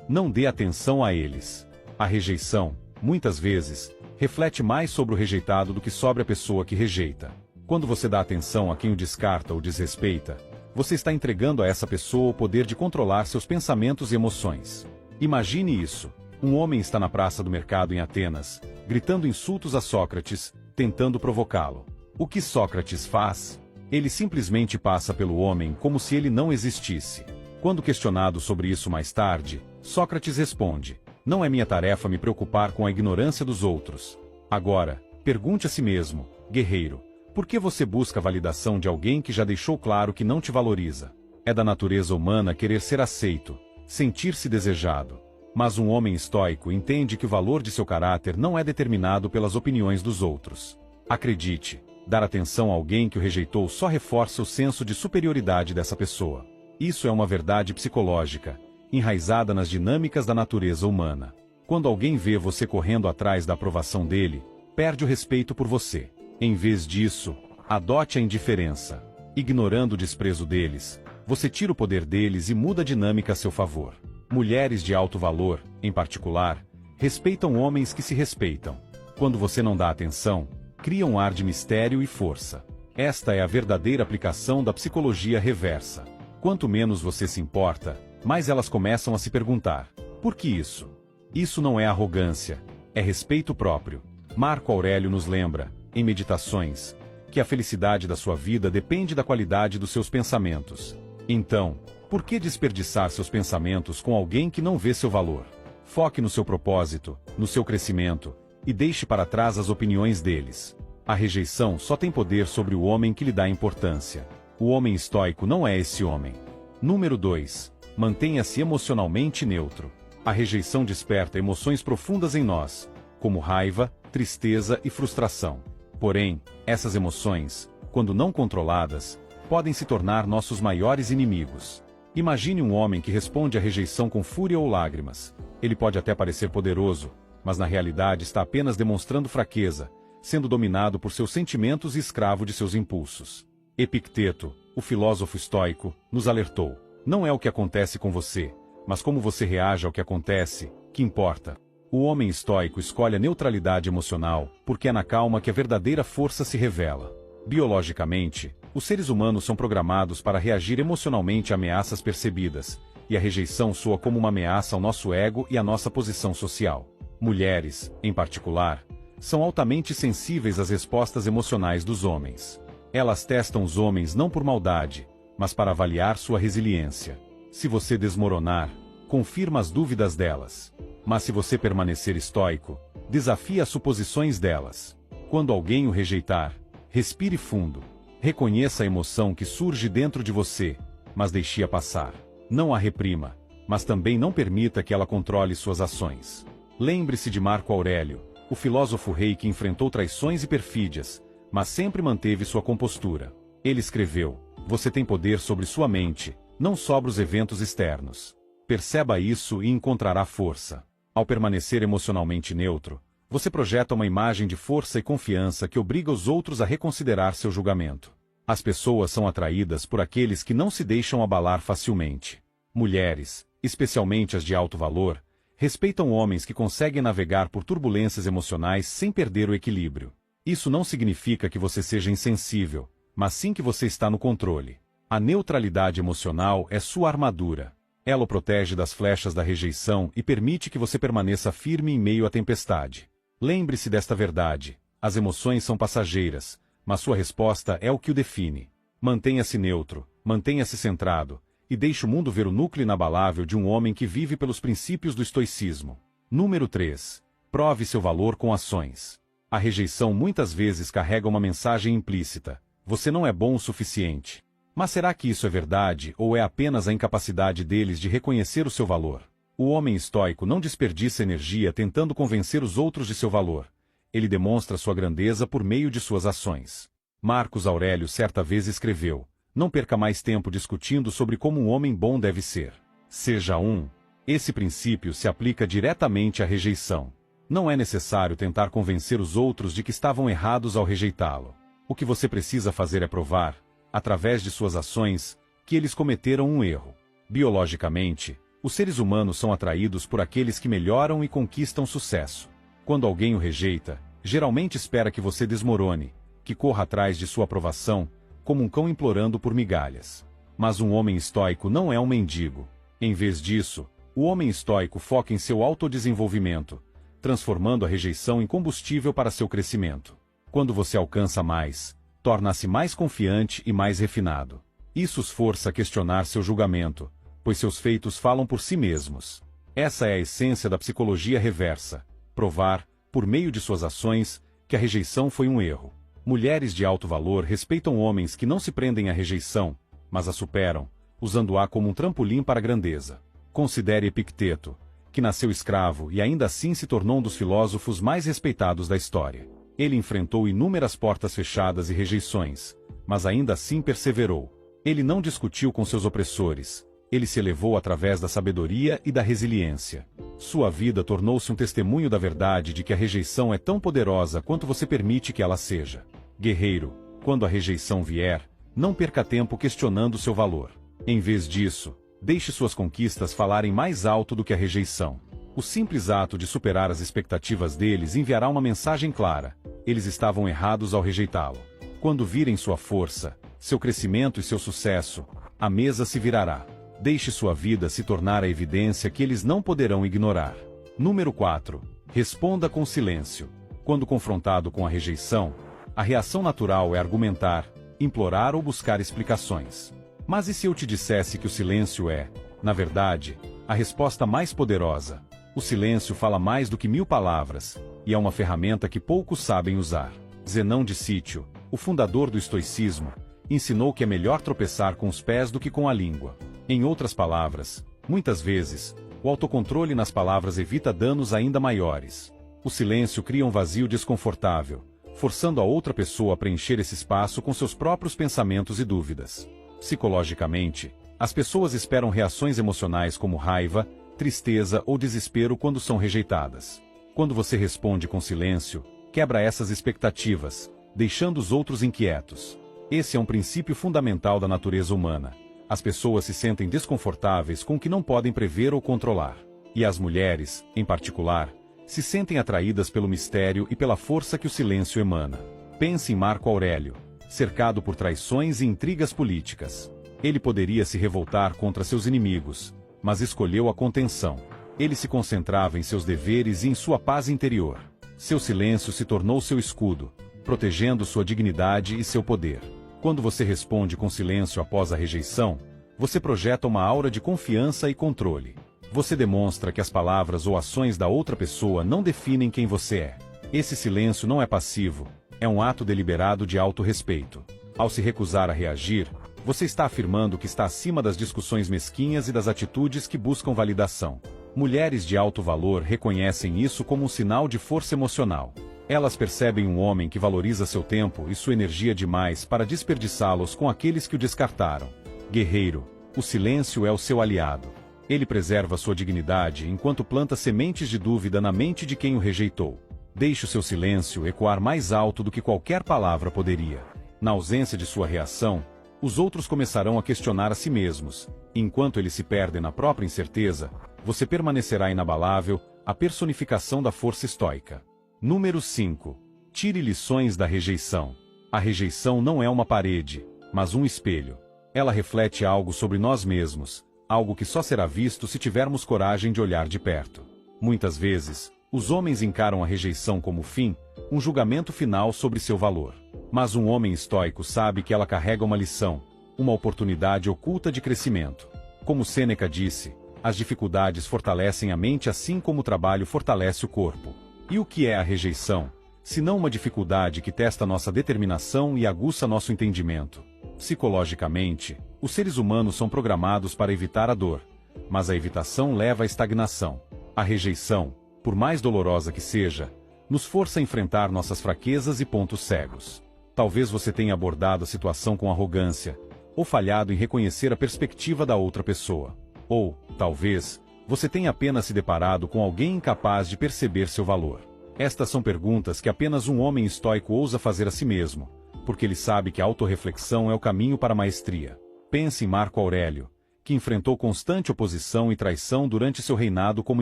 Não dê atenção a eles. A rejeição, muitas vezes, reflete mais sobre o rejeitado do que sobre a pessoa que rejeita. Quando você dá atenção a quem o descarta ou desrespeita, você está entregando a essa pessoa o poder de controlar seus pensamentos e emoções. Imagine isso: um homem está na praça do mercado em Atenas, gritando insultos a Sócrates, tentando provocá-lo. O que Sócrates faz? Ele simplesmente passa pelo homem como se ele não existisse. Quando questionado sobre isso mais tarde, Sócrates responde: não é minha tarefa me preocupar com a ignorância dos outros. Agora, pergunte a si mesmo, guerreiro: por que você busca a validação de alguém que já deixou claro que não te valoriza? É da natureza humana querer ser aceito, sentir-se desejado. Mas um homem estoico entende que o valor de seu caráter não é determinado pelas opiniões dos outros. Acredite, dar atenção a alguém que o rejeitou só reforça o senso de superioridade dessa pessoa. Isso é uma verdade psicológica, enraizada nas dinâmicas da natureza humana. Quando alguém vê você correndo atrás da aprovação dele, perde o respeito por você. Em vez disso, adote a indiferença. Ignorando o desprezo deles, você tira o poder deles e muda a dinâmica a seu favor. Mulheres de alto valor, em particular, respeitam homens que se respeitam. Quando você não dá atenção, cria um ar de mistério e força. Esta é a verdadeira aplicação da psicologia reversa. Quanto menos você se importa, mais elas começam a se perguntar: por que isso? Isso não é arrogância, é respeito próprio. Marco Aurélio nos lembra, em Meditações, que a felicidade da sua vida depende da qualidade dos seus pensamentos. Então, Por que desperdiçar seus pensamentos com alguém que não vê seu valor? Foque no seu propósito, no seu crescimento, e deixe para trás as opiniões deles. A rejeição só tem poder sobre o homem que lhe dá importância. O homem estoico não é esse homem. Número 2. Mantenha-se emocionalmente neutro. A rejeição desperta emoções profundas em nós, como raiva, tristeza e frustração. Porém, essas emoções, quando não controladas, podem se tornar nossos maiores inimigos. Imagine um homem que responde à rejeição com fúria ou lágrimas. Ele pode até parecer poderoso, mas na realidade está apenas demonstrando fraqueza, sendo dominado por seus sentimentos e escravo de seus impulsos. Epicteto, o filósofo estoico, nos alertou: não é o que acontece com você, mas como você reage ao que acontece, que importa. O homem estoico escolhe a neutralidade emocional, porque é na calma que a verdadeira força se revela. Biologicamente, os seres humanos são programados para reagir emocionalmente a ameaças percebidas, e a rejeição soa como uma ameaça ao nosso ego e à nossa posição social. Mulheres, em particular, são altamente sensíveis às respostas emocionais dos homens. Elas testam os homens não por maldade, mas para avaliar sua resiliência. Se você desmoronar, confirma as dúvidas delas. Mas se você permanecer estoico, desafia as suposições delas. Quando alguém o rejeitar, respire fundo. Reconheça a emoção que surge dentro de você, mas deixe-a passar. Não a reprima, mas também não permita que ela controle suas ações. Lembre-se de Marco Aurélio, o filósofo rei que enfrentou traições e perfídias, mas sempre manteve sua compostura. Ele escreveu: você tem poder sobre sua mente, não sobre os eventos externos. Perceba isso e encontrará força. Ao permanecer emocionalmente neutro, você projeta uma imagem de força e confiança que obriga os outros a reconsiderar seu julgamento. As pessoas são atraídas por aqueles que não se deixam abalar facilmente. Mulheres, especialmente as de alto valor, respeitam homens que conseguem navegar por turbulências emocionais sem perder o equilíbrio. Isso não significa que você seja insensível, mas sim que você está no controle. A neutralidade emocional é sua armadura. Ela o protege das flechas da rejeição e permite que você permaneça firme em meio à tempestade. Lembre-se desta verdade: as emoções são passageiras, mas sua resposta é o que o define. Mantenha-se neutro, mantenha-se centrado, e deixe o mundo ver o núcleo inabalável de um homem que vive pelos princípios do estoicismo. Número 3. Prove seu valor com ações. A rejeição muitas vezes carrega uma mensagem implícita: você não é bom o suficiente. Mas será que isso é verdade ou é apenas a incapacidade deles de reconhecer o seu valor? O homem estoico não desperdiça energia tentando convencer os outros de seu valor. Ele demonstra sua grandeza por meio de suas ações. Marcos Aurélio certa vez escreveu: não perca mais tempo discutindo sobre como um homem bom deve ser. Seja um. Esse princípio se aplica diretamente à rejeição. Não é necessário tentar convencer os outros de que estavam errados ao rejeitá-lo. O que você precisa fazer é provar, através de suas ações, que eles cometeram um erro. Biologicamente, os seres humanos são atraídos por aqueles que melhoram e conquistam sucesso. Quando alguém o rejeita, geralmente espera que você desmorone, que corra atrás de sua aprovação, como um cão implorando por migalhas. Mas um homem estoico não é um mendigo. Em vez disso, o homem estoico foca em seu autodesenvolvimento, transformando a rejeição em combustível para seu crescimento. Quando você alcança mais, torna-se mais confiante e mais refinado. Isso os força a questionar seu julgamento, pois seus feitos falam por si mesmos. Essa é a essência da psicologia reversa: provar, por meio de suas ações, que a rejeição foi um erro. Mulheres de alto valor respeitam homens que não se prendem à rejeição, mas a superam, usando-a como um trampolim para a grandeza. Considere Epicteto, que nasceu escravo e ainda assim se tornou um dos filósofos mais respeitados da história. Ele enfrentou inúmeras portas fechadas e rejeições, mas ainda assim perseverou. Ele não discutiu com seus opressores, ele se elevou através da sabedoria e da resiliência. Sua vida tornou-se um testemunho da verdade de que a rejeição é tão poderosa quanto você permite que ela seja. Guerreiro, quando a rejeição vier, não perca tempo questionando seu valor. Em vez disso, deixe suas conquistas falarem mais alto do que a rejeição. O simples ato de superar as expectativas deles enviará uma mensagem clara: eles estavam errados ao rejeitá-lo. Quando virem sua força, seu crescimento e seu sucesso, a mesa se virará. Deixe sua vida se tornar a evidência que eles não poderão ignorar. Número 4. Responda com silêncio. Quando confrontado com a rejeição, a reação natural é argumentar, implorar ou buscar explicações. Mas e se eu te dissesse que o silêncio é, na verdade, a resposta mais poderosa? O silêncio fala mais do que 1000 palavras, e é uma ferramenta que poucos sabem usar. Zenão de Sítio, o fundador do estoicismo, ensinou que é melhor tropeçar com os pés do que com a língua. Em outras palavras, muitas vezes, o autocontrole nas palavras evita danos ainda maiores. O silêncio cria um vazio desconfortável, forçando a outra pessoa a preencher esse espaço com seus próprios pensamentos e dúvidas. Psicologicamente, as pessoas esperam reações emocionais como raiva, tristeza ou desespero quando são rejeitadas. Quando você responde com silêncio, quebra essas expectativas, deixando os outros inquietos. Esse é um princípio fundamental da natureza humana. As pessoas se sentem desconfortáveis com o que não podem prever ou controlar. E as mulheres, em particular, se sentem atraídas pelo mistério e pela força que o silêncio emana. Pense em Marco Aurélio, cercado por traições e intrigas políticas. Ele poderia se revoltar contra seus inimigos, mas escolheu a contenção. Ele se concentrava em seus deveres e em sua paz interior. Seu silêncio se tornou seu escudo, protegendo sua dignidade e seu poder. Quando você responde com silêncio após a rejeição, você projeta uma aura de confiança e controle. Você demonstra que as palavras ou ações da outra pessoa não definem quem você é. Esse silêncio não é passivo, é um ato deliberado de autorrespeito. Ao se recusar a reagir, você está afirmando que está acima das discussões mesquinhas e das atitudes que buscam validação. Mulheres de alto valor reconhecem isso como um sinal de força emocional. Elas percebem um homem que valoriza seu tempo e sua energia demais para desperdiçá-los com aqueles que o descartaram. Guerreiro, o silêncio é o seu aliado. Ele preserva sua dignidade enquanto planta sementes de dúvida na mente de quem o rejeitou. Deixe o seu silêncio ecoar mais alto do que qualquer palavra poderia. Na ausência de sua reação, os outros começarão a questionar a si mesmos. Enquanto eles se perdem na própria incerteza, você permanecerá inabalável, a personificação da força estoica. Número 5. Tire lições da rejeição. A rejeição não é uma parede, mas um espelho. Ela reflete algo sobre nós mesmos, algo que só será visto se tivermos coragem de olhar de perto. Muitas vezes, os homens encaram a rejeição como fim, um julgamento final sobre seu valor. Mas um homem estoico sabe que ela carrega uma lição, uma oportunidade oculta de crescimento. Como Sêneca disse, as dificuldades fortalecem a mente assim como o trabalho fortalece o corpo. E o que é a rejeição, se não uma dificuldade que testa nossa determinação e aguça nosso entendimento? Psicologicamente, os seres humanos são programados para evitar a dor, mas a evitação leva à estagnação. A rejeição, por mais dolorosa que seja, nos força a enfrentar nossas fraquezas e pontos cegos. Talvez você tenha abordado a situação com arrogância, ou falhado em reconhecer a perspectiva da outra pessoa. Ou, talvez, você tenha apenas se deparado com alguém incapaz de perceber seu valor. Estas são perguntas que apenas um homem estoico ousa fazer a si mesmo, porque ele sabe que a autorreflexão é o caminho para a maestria. Pense em Marco Aurélio, que enfrentou constante oposição e traição durante seu reinado como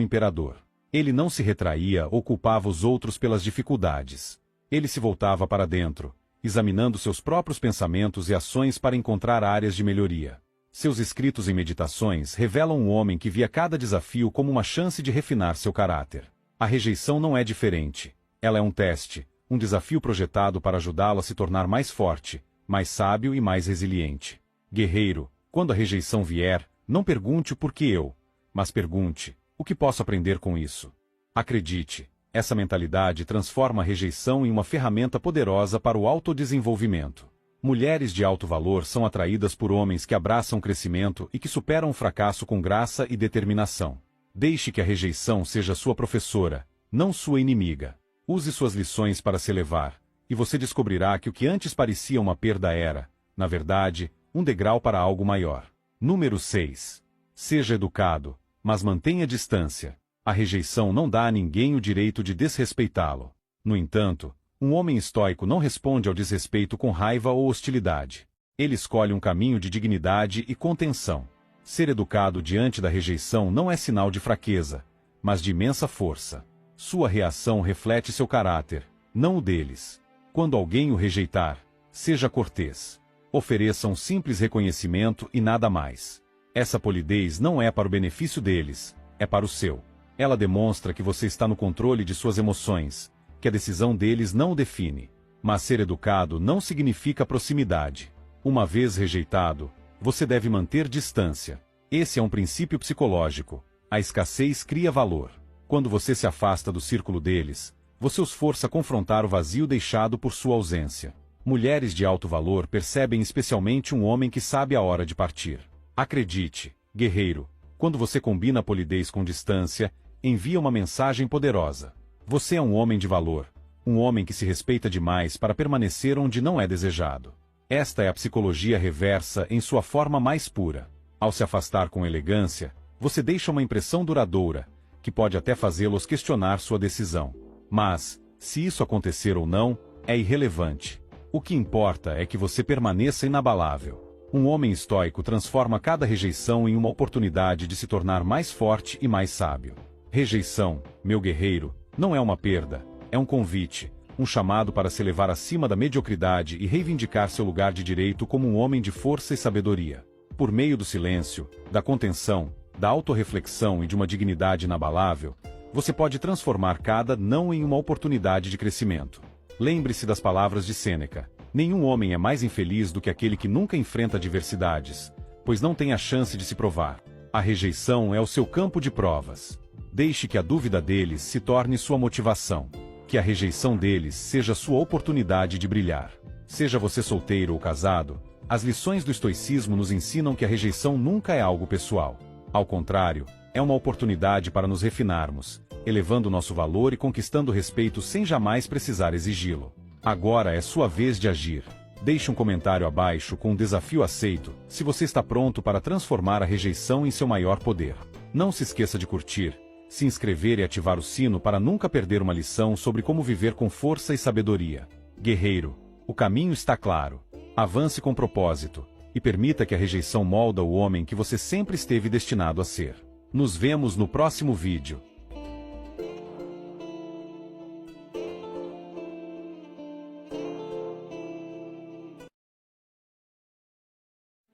imperador. Ele não se retraía ou culpava os outros pelas dificuldades. Ele se voltava para dentro, examinando seus próprios pensamentos e ações para encontrar áreas de melhoria. Seus escritos e meditações revelam um homem que via cada desafio como uma chance de refinar seu caráter. A rejeição não é diferente. Ela é um teste, um desafio projetado para ajudá-lo a se tornar mais forte, mais sábio e mais resiliente. Guerreiro, quando a rejeição vier, não pergunte o porquê eu, mas pergunte, o que posso aprender com isso? Acredite, essa mentalidade transforma a rejeição em uma ferramenta poderosa para o autodesenvolvimento. Mulheres de alto valor são atraídas por homens que abraçam o crescimento e que superam o fracasso com graça e determinação. Deixe que a rejeição seja sua professora, não sua inimiga. Use suas lições para se elevar, e você descobrirá que o que antes parecia uma perda era, na verdade, um degrau para algo maior. Número 6. Seja educado, mas mantenha distância. A rejeição não dá a ninguém o direito de desrespeitá-lo. No entanto, um homem estoico não responde ao desrespeito com raiva ou hostilidade. Ele escolhe um caminho de dignidade e contenção. Ser educado diante da rejeição não é sinal de fraqueza, mas de imensa força. Sua reação reflete seu caráter, não o deles. Quando alguém o rejeitar, seja cortês. Ofereça um simples reconhecimento e nada mais. Essa polidez não é para o benefício deles, é para o seu. Ela demonstra que você está no controle de suas emoções, que a decisão deles não o define. Mas ser educado não significa proximidade. Uma vez rejeitado, Você deve manter distância. Esse é um princípio psicológico. A escassez cria valor. Quando você se afasta do círculo deles, você os força a confrontar o vazio deixado por sua ausência. Mulheres de alto valor percebem especialmente um homem que sabe a hora de partir. Acredite, guerreiro, quando você combina polidez com distância, envia uma mensagem poderosa. Você é um homem de valor, um homem que se respeita demais para permanecer onde não é desejado. Esta é a psicologia reversa em sua forma mais pura. Ao se afastar com elegância, você deixa uma impressão duradoura, que pode até fazê-los questionar sua decisão. Mas, se isso acontecer ou não, é irrelevante. O que importa é que você permaneça inabalável. Um homem estoico transforma cada rejeição em uma oportunidade de se tornar mais forte e mais sábio. Rejeição, meu guerreiro, não é uma perda, é um convite, um chamado para se elevar acima da mediocridade e reivindicar seu lugar de direito como um homem de força e sabedoria. Por meio do silêncio, da contenção, da autorreflexão e de uma dignidade inabalável, você pode transformar cada não em uma oportunidade de crescimento. Lembre-se das palavras de Sêneca: nenhum homem é mais infeliz do que aquele que nunca enfrenta adversidades, pois não tem a chance de se provar. A rejeição é o seu campo de provas. Deixe que a dúvida deles se torne sua motivação. Que a rejeição deles seja sua oportunidade de brilhar. Seja você solteiro ou casado, as lições do estoicismo nos ensinam que a rejeição nunca é algo pessoal. Ao contrário, é uma oportunidade para nos refinarmos, elevando nosso valor e conquistando respeito sem jamais precisar exigi-lo. Agora é sua vez de agir. Deixe um comentário abaixo com um desafio aceito, se você está pronto para transformar a rejeição em seu maior poder. Não se esqueça de curtir, se inscrever e ativar o sino para nunca perder uma lição sobre como viver com força e sabedoria. Guerreiro, o caminho está claro. Avance com propósito, e permita que a rejeição molda o homem que você sempre esteve destinado a ser. Nos vemos no próximo vídeo.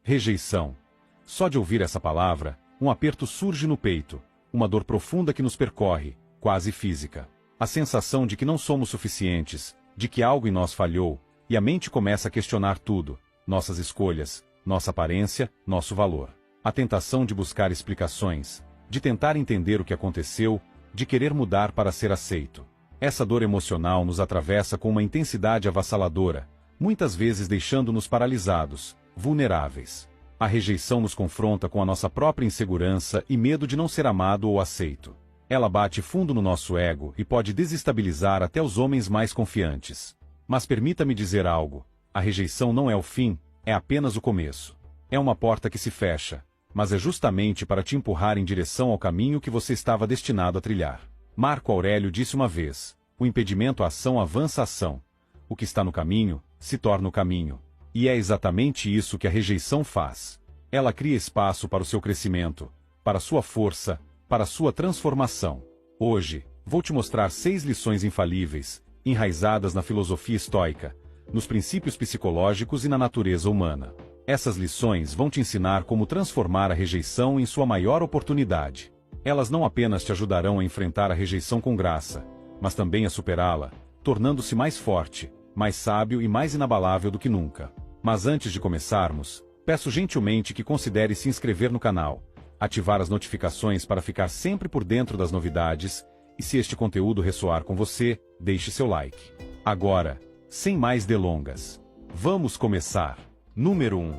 Rejeição. Só de ouvir essa palavra, um aperto surge no peito, uma dor profunda que nos percorre, quase física. A sensação de que não somos suficientes, de que algo em nós falhou, e a mente começa a questionar tudo, nossas escolhas, nossa aparência, nosso valor. A tentação de buscar explicações, de tentar entender o que aconteceu, de querer mudar para ser aceito. Essa dor emocional nos atravessa com uma intensidade avassaladora, muitas vezes deixando-nos paralisados, vulneráveis. A rejeição nos confronta com a nossa própria insegurança e medo de não ser amado ou aceito. Ela bate fundo no nosso ego e pode desestabilizar até os homens mais confiantes. Mas permita-me dizer algo: a rejeição não é o fim, é apenas o começo. É uma porta que se fecha, mas é justamente para te empurrar em direção ao caminho que você estava destinado a trilhar. Marco Aurélio disse uma vez: o impedimento à ação avança a ação. O que está no caminho, se torna o caminho. E é exatamente isso que a rejeição faz. Ela cria espaço para o seu crescimento, para a sua força, para a sua transformação. Hoje, vou te mostrar 6 lições infalíveis, enraizadas na filosofia estoica, nos princípios psicológicos e na natureza humana. Essas lições vão te ensinar como transformar a rejeição em sua maior oportunidade. Elas não apenas te ajudarão a enfrentar a rejeição com graça, mas também a superá-la, tornando-se mais forte, mais sábio e mais inabalável do que nunca. Mas antes de começarmos, peço gentilmente que considere se inscrever no canal, ativar as notificações para ficar sempre por dentro das novidades, e se este conteúdo ressoar com você, deixe seu like. Agora, sem mais delongas, vamos começar. Número 1.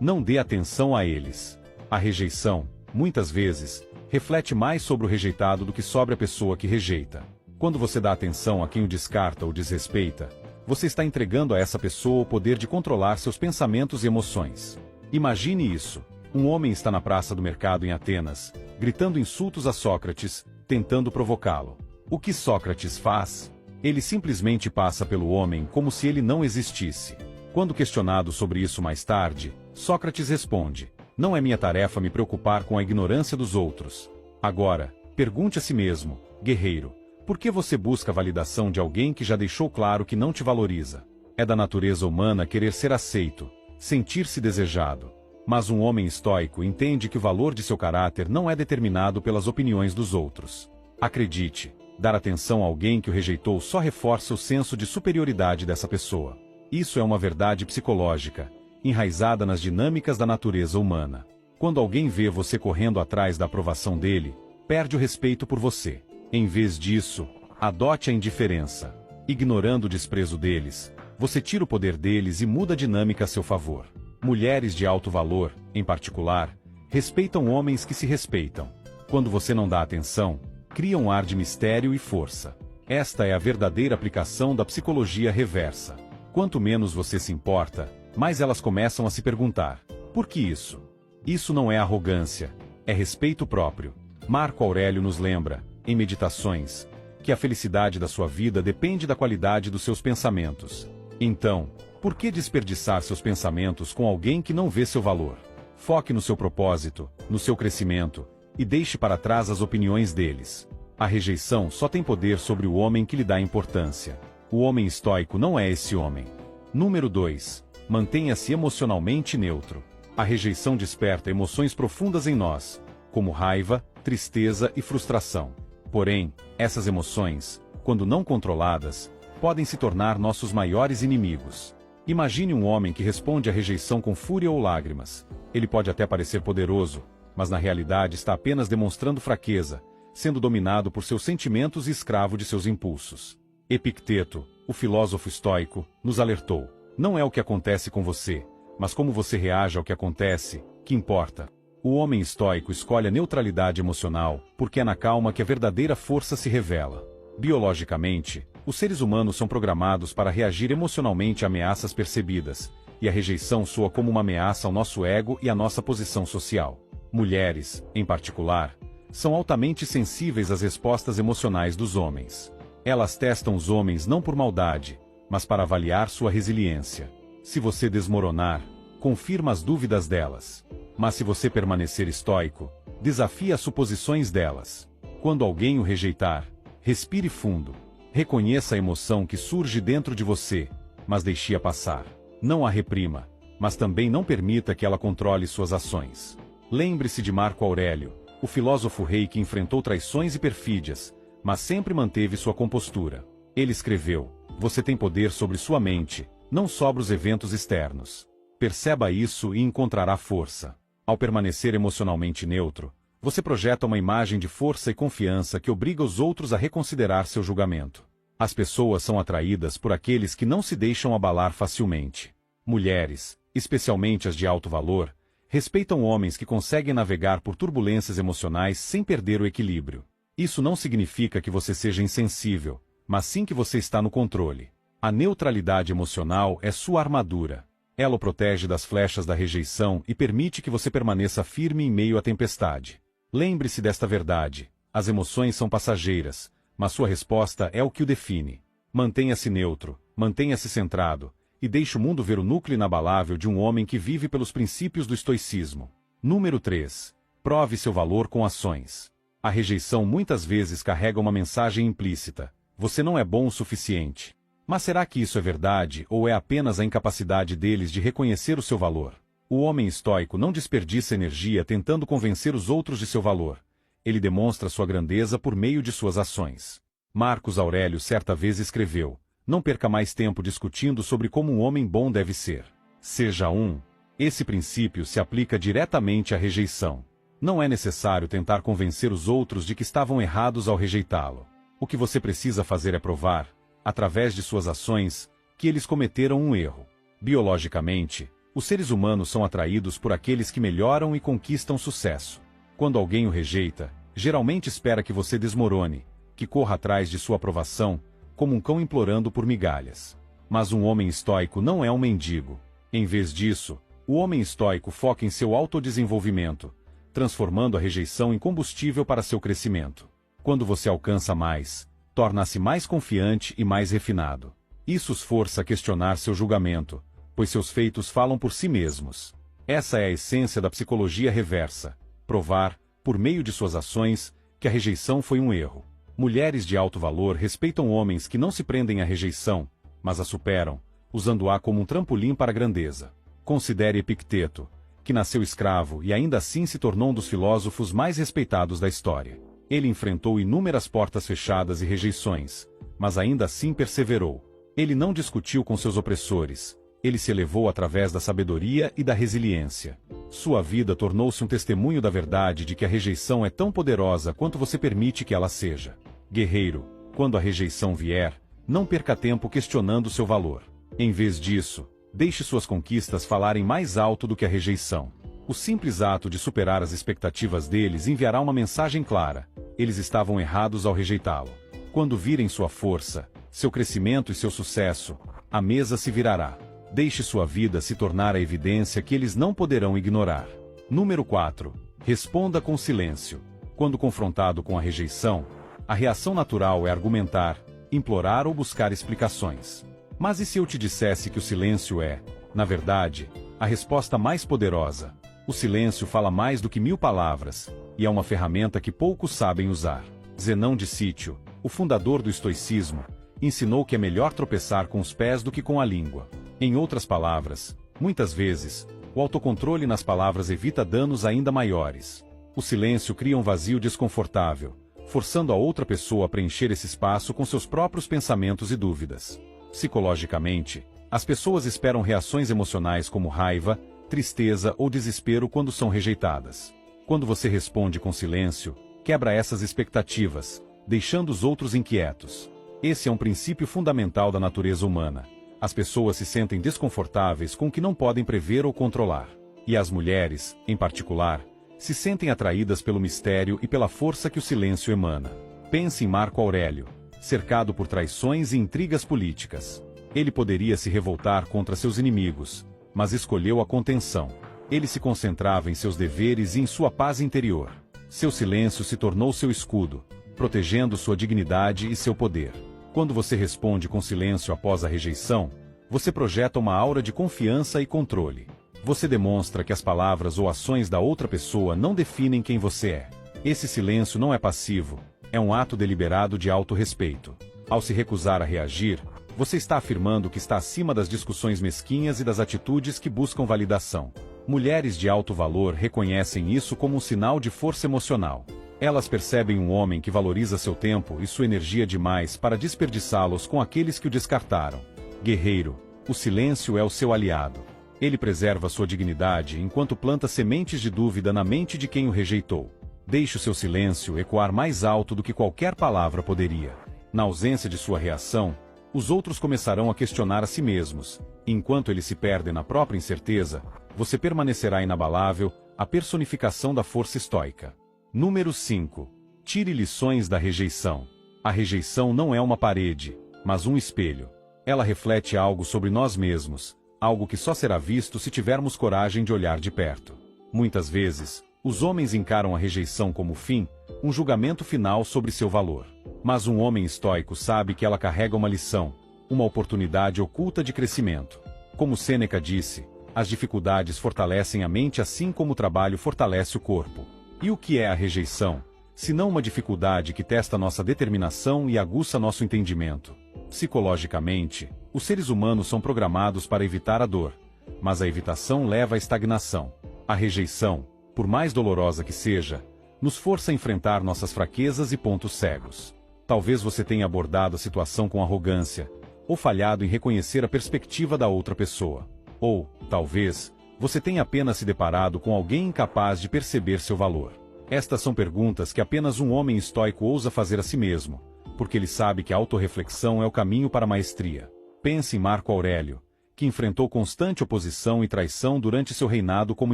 Não dê atenção a eles. A rejeição, muitas vezes, reflete mais sobre o rejeitado do que sobre a pessoa que rejeita. Quando você dá atenção a quem o descarta ou desrespeita, você está entregando a essa pessoa o poder de controlar seus pensamentos e emoções. Imagine isso. Um homem está na praça do mercado em Atenas, gritando insultos a Sócrates, tentando provocá-lo. O que Sócrates faz? Ele simplesmente passa pelo homem como se ele não existisse. Quando questionado sobre isso mais tarde, Sócrates responde: não é minha tarefa me preocupar com a ignorância dos outros. Agora, pergunte a si mesmo, guerreiro, por que você busca a validação de alguém que já deixou claro que não te valoriza? É da natureza humana querer ser aceito, sentir-se desejado. Mas um homem estoico entende que o valor de seu caráter não é determinado pelas opiniões dos outros. Acredite, dar atenção a alguém que o rejeitou só reforça o senso de superioridade dessa pessoa. Isso é uma verdade psicológica, enraizada nas dinâmicas da natureza humana. Quando alguém vê você correndo atrás da aprovação dele, perde o respeito por você. Em vez disso, adote a indiferença. Ignorando o desprezo deles, você tira o poder deles e muda a dinâmica a seu favor. Mulheres de alto valor, em particular, respeitam homens que se respeitam. Quando você não dá atenção, cria um ar de mistério e força. Esta é a verdadeira aplicação da psicologia reversa. Quanto menos você se importa, mais elas começam a se perguntar: por que isso? Isso não é arrogância, é respeito próprio. Marco Aurélio nos lembra, em Meditações, que a felicidade da sua vida depende da qualidade dos seus pensamentos. Então, por que desperdiçar seus pensamentos com alguém que não vê seu valor? Foque no seu propósito, no seu crescimento, e deixe para trás as opiniões deles. A rejeição só tem poder sobre o homem que lhe dá importância. O homem estoico não é esse homem. Número 2. Mantenha-se emocionalmente neutro. A rejeição desperta emoções profundas em nós, como raiva, tristeza e frustração. Porém, essas emoções, quando não controladas, podem se tornar nossos maiores inimigos. Imagine um homem que responde à rejeição com fúria ou lágrimas. Ele pode até parecer poderoso, mas na realidade está apenas demonstrando fraqueza, sendo dominado por seus sentimentos e escravo de seus impulsos. Epicteto, o filósofo estoico, nos alertou: não é o que acontece com você, mas como você reage ao que acontece, que importa. O homem estoico escolhe a neutralidade emocional, porque é na calma que a verdadeira força se revela. Biologicamente, os seres humanos são programados para reagir emocionalmente a ameaças percebidas, e a rejeição soa como uma ameaça ao nosso ego e à nossa posição social. Mulheres, em particular, são altamente sensíveis às respostas emocionais dos homens. Elas testam os homens não por maldade, mas para avaliar sua resiliência. Se você desmoronar, confirma as dúvidas delas. Mas se você permanecer estoico, desafia as suposições delas. Quando alguém o rejeitar, respire fundo. Reconheça a emoção que surge dentro de você, mas deixe-a passar. Não a reprima, mas também não permita que ela controle suas ações. Lembre-se de Marco Aurélio, o filósofo rei que enfrentou traições e perfídias, mas sempre manteve sua compostura. Ele escreveu: você tem poder sobre sua mente, não sobre os eventos externos. Perceba isso e encontrará força. Ao permanecer emocionalmente neutro, você projeta uma imagem de força e confiança que obriga os outros a reconsiderar seu julgamento. As pessoas são atraídas por aqueles que não se deixam abalar facilmente. Mulheres, especialmente as de alto valor, respeitam homens que conseguem navegar por turbulências emocionais sem perder o equilíbrio. Isso não significa que você seja insensível, mas sim que você está no controle. A neutralidade emocional é sua armadura. Ela o protege das flechas da rejeição e permite que você permaneça firme em meio à tempestade. Lembre-se desta verdade: as emoções são passageiras, mas sua resposta é o que o define. Mantenha-se neutro, mantenha-se centrado, e deixe o mundo ver o núcleo inabalável de um homem que vive pelos princípios do estoicismo. Número 3. Prove seu valor com ações. A rejeição muitas vezes carrega uma mensagem implícita: você não é bom o suficiente. Mas será que isso é verdade ou é apenas a incapacidade deles de reconhecer o seu valor? O homem estoico não desperdiça energia tentando convencer os outros de seu valor. Ele demonstra sua grandeza por meio de suas ações. Marcos Aurélio certa vez escreveu: não perca mais tempo discutindo sobre como um homem bom deve ser. Seja um. Esse princípio se aplica diretamente à rejeição. Não é necessário tentar convencer os outros de que estavam errados ao rejeitá-lo. O que você precisa fazer é provar, através de suas ações, que eles cometeram um erro. Biologicamente, os seres humanos são atraídos por aqueles que melhoram e conquistam sucesso. Quando alguém o rejeita, geralmente espera que você desmorone, que corra atrás de sua aprovação, como um cão implorando por migalhas. Mas um homem estoico não é um mendigo. Em vez disso, o homem estoico foca em seu autodesenvolvimento, transformando a rejeição em combustível para seu crescimento. Quando você alcança mais, torna-se mais confiante e mais refinado. Isso os força a questionar seu julgamento, pois seus feitos falam por si mesmos. Essa é a essência da psicologia reversa: provar, por meio de suas ações, que a rejeição foi um erro. Mulheres de alto valor respeitam homens que não se prendem à rejeição, mas a superam, usando-a como um trampolim para a grandeza. Considere Epicteto, que nasceu escravo e ainda assim se tornou um dos filósofos mais respeitados da história. Ele enfrentou inúmeras portas fechadas e rejeições, mas ainda assim perseverou. Ele não discutiu com seus opressores, Ele se elevou através da sabedoria e da resiliência. Sua vida tornou-se um testemunho da verdade de que a rejeição é tão poderosa quanto você permite que ela seja. Guerreiro, quando a rejeição vier, não perca tempo questionando seu valor. Em vez disso, deixe suas conquistas falarem mais alto do que a rejeição. O simples ato de superar as expectativas deles enviará uma mensagem clara: eles estavam errados ao rejeitá-lo. Quando virem sua força, seu crescimento e seu sucesso, a mesa se virará. Deixe sua vida se tornar a evidência que eles não poderão ignorar. Número 4. Responda com silêncio. Quando confrontado com a rejeição, a reação natural é argumentar, implorar ou buscar explicações. Mas e se eu te dissesse que o silêncio é, na verdade, a resposta mais poderosa? O silêncio fala mais do que 1000 palavras, e é uma ferramenta que poucos sabem usar. Zenão de Sítio, o fundador do estoicismo, ensinou que é melhor tropeçar com os pés do que com a língua. Em outras palavras, muitas vezes, o autocontrole nas palavras evita danos ainda maiores. O silêncio cria um vazio desconfortável, forçando a outra pessoa a preencher esse espaço com seus próprios pensamentos e dúvidas. Psicologicamente, as pessoas esperam reações emocionais como raiva, tristeza ou desespero quando são rejeitadas. Quando você responde com silêncio, quebra essas expectativas, deixando os outros inquietos. Esse é um princípio fundamental da natureza humana. As pessoas se sentem desconfortáveis com o que não podem prever ou controlar. E as mulheres, em particular, se sentem atraídas pelo mistério e pela força que o silêncio emana. Pense em Marco Aurélio, cercado por traições e intrigas políticas. Ele poderia se revoltar contra seus inimigos, mas escolheu a contenção. Ele se concentrava em seus deveres e em sua paz interior. Seu silêncio se tornou seu escudo, protegendo sua dignidade e seu poder. Quando você responde com silêncio após a rejeição, você projeta uma aura de confiança e controle. Você demonstra que as palavras ou ações da outra pessoa não definem quem você é. Esse silêncio não é passivo, é um ato deliberado de autorrespeito. Ao se recusar a reagir, você está afirmando que está acima das discussões mesquinhas e das atitudes que buscam validação. Mulheres de alto valor reconhecem isso como um sinal de força emocional. Elas percebem um homem que valoriza seu tempo e sua energia demais para desperdiçá-los com aqueles que o descartaram. Guerreiro, o silêncio é o seu aliado. Ele preserva sua dignidade enquanto planta sementes de dúvida na mente de quem o rejeitou. Deixe o seu silêncio ecoar mais alto do que qualquer palavra poderia. Na ausência de sua reação, os outros começarão a questionar a si mesmos. Enquanto eles se perdem na própria incerteza, você permanecerá inabalável, a personificação da força estoica. Número 5. Tire lições da rejeição. A rejeição não é uma parede, mas um espelho. Ela reflete algo sobre nós mesmos, algo que só será visto se tivermos coragem de olhar de perto. Muitas vezes, os homens encaram a rejeição como fim, um julgamento final sobre seu valor. Mas um homem estoico sabe que ela carrega uma lição, uma oportunidade oculta de crescimento. Como Sêneca disse, as dificuldades fortalecem a mente assim como o trabalho fortalece o corpo. E o que é a rejeição, se não uma dificuldade que testa nossa determinação e aguça nosso entendimento? Psicologicamente, os seres humanos são programados para evitar a dor, mas a evitação leva à estagnação. A rejeição, por mais dolorosa que seja, nos força a enfrentar nossas fraquezas e pontos cegos. Talvez você tenha abordado a situação com arrogância, ou falhado em reconhecer a perspectiva da outra pessoa. Ou, talvez, você tenha apenas se deparado com alguém incapaz de perceber seu valor. Estas são perguntas que apenas um homem estoico ousa fazer a si mesmo, porque ele sabe que a autorreflexão é o caminho para a maestria. Pense em Marco Aurélio, que enfrentou constante oposição e traição durante seu reinado como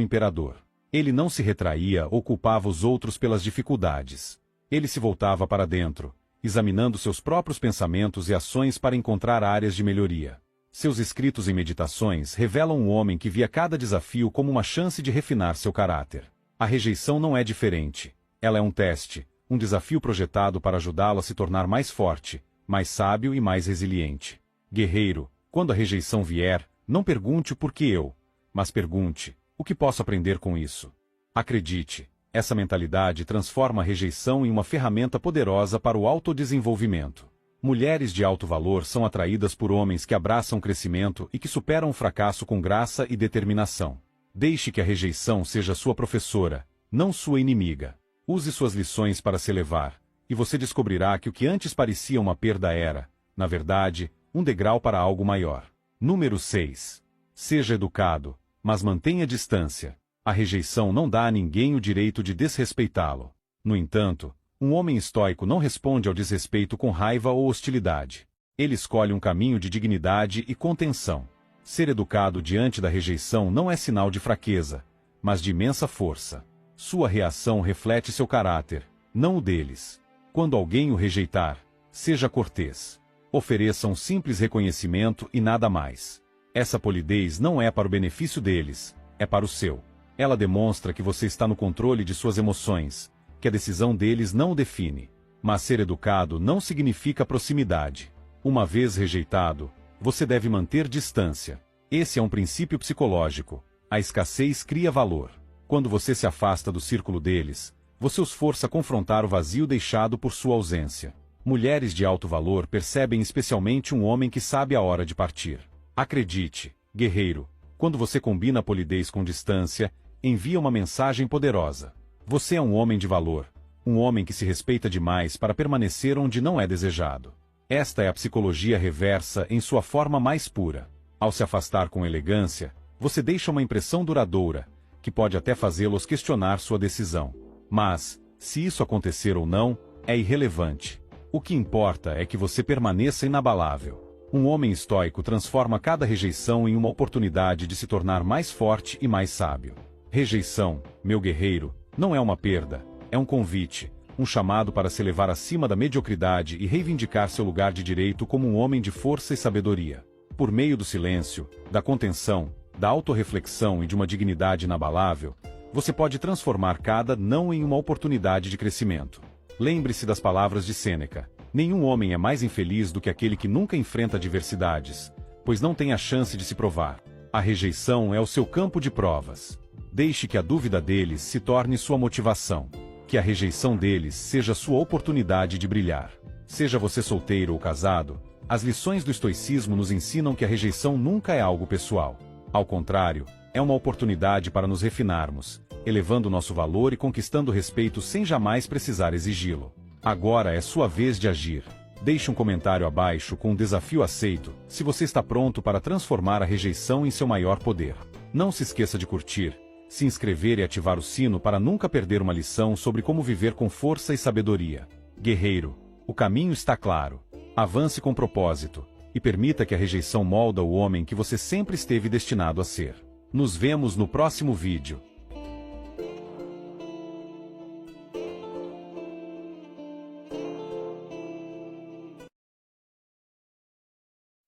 imperador. Ele não se retraía ou culpava os outros pelas dificuldades. Ele se voltava para dentro, examinando seus próprios pensamentos e ações para encontrar áreas de melhoria. Seus escritos e meditações revelam um homem que via cada desafio como uma chance de refinar seu caráter. A rejeição não é diferente. Ela é um teste, um desafio projetado para ajudá-lo a se tornar mais forte, mais sábio e mais resiliente. Guerreiro, quando a rejeição vier, não pergunte o porquê eu, mas pergunte, o que posso aprender com isso? Acredite, essa mentalidade transforma a rejeição em uma ferramenta poderosa para o autodesenvolvimento. Mulheres de alto valor são atraídas por homens que abraçam o crescimento e que superam o fracasso com graça e determinação. Deixe que a rejeição seja sua professora, não sua inimiga. Use suas lições para se elevar, e você descobrirá que o que antes parecia uma perda era, na verdade, um degrau para algo maior. Número 6. Seja educado, mas mantenha distância. A rejeição não dá a ninguém o direito de desrespeitá-lo. No entanto, um homem estoico não responde ao desrespeito com raiva ou hostilidade. Ele escolhe um caminho de dignidade e contenção. Ser educado diante da rejeição não é sinal de fraqueza, mas de imensa força. Sua reação reflete seu caráter, não o deles. Quando alguém o rejeitar, seja cortês. Ofereça um simples reconhecimento e nada mais. Essa polidez não é para o benefício deles, é para o seu. Ela demonstra que você está no controle de suas emoções, que a decisão deles não o define. Mas ser educado não significa proximidade. Uma vez rejeitado, você deve manter distância. Esse é um princípio psicológico. A escassez cria valor. Quando você se afasta do círculo deles, você os força a confrontar o vazio deixado por sua ausência. Mulheres de alto valor percebem especialmente um homem que sabe a hora de partir. Acredite, guerreiro, quando você combina a polidez com distância, envia uma mensagem poderosa. Você é um homem de valor, um homem que se respeita demais para permanecer onde não é desejado. Esta é a psicologia reversa em sua forma mais pura. Ao se afastar com elegância, você deixa uma impressão duradoura, que pode até fazê-los questionar sua decisão. Mas, se isso acontecer ou não, é irrelevante. O que importa é que você permaneça inabalável. Um homem estoico transforma cada rejeição em uma oportunidade de se tornar mais forte e mais sábio. Rejeição, meu guerreiro, não é uma perda, é um convite, um chamado para se elevar acima da mediocridade e reivindicar seu lugar de direito como um homem de força e sabedoria. Por meio do silêncio, da contenção, da autorreflexão e de uma dignidade inabalável, você pode transformar cada não em uma oportunidade de crescimento. Lembre-se das palavras de Sêneca: nenhum homem é mais infeliz do que aquele que nunca enfrenta adversidades, pois não tem a chance de se provar. A rejeição é o seu campo de provas. Deixe que a dúvida deles se torne sua motivação. Que a rejeição deles seja sua oportunidade de brilhar. Seja você solteiro ou casado, as lições do estoicismo nos ensinam que a rejeição nunca é algo pessoal. Ao contrário, é uma oportunidade para nos refinarmos, elevando nosso valor e conquistando respeito sem jamais precisar exigi-lo. Agora é sua vez de agir. Deixe um comentário abaixo com um desafio aceito, se você está pronto para transformar a rejeição em seu maior poder. Não se esqueça de curtir, se inscrever e ativar o sino para nunca perder uma lição sobre como viver com força e sabedoria. Guerreiro, o caminho está claro. Avance com propósito, e permita que a rejeição molda o homem que você sempre esteve destinado a ser. Nos vemos no próximo vídeo.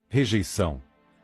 Rejeição.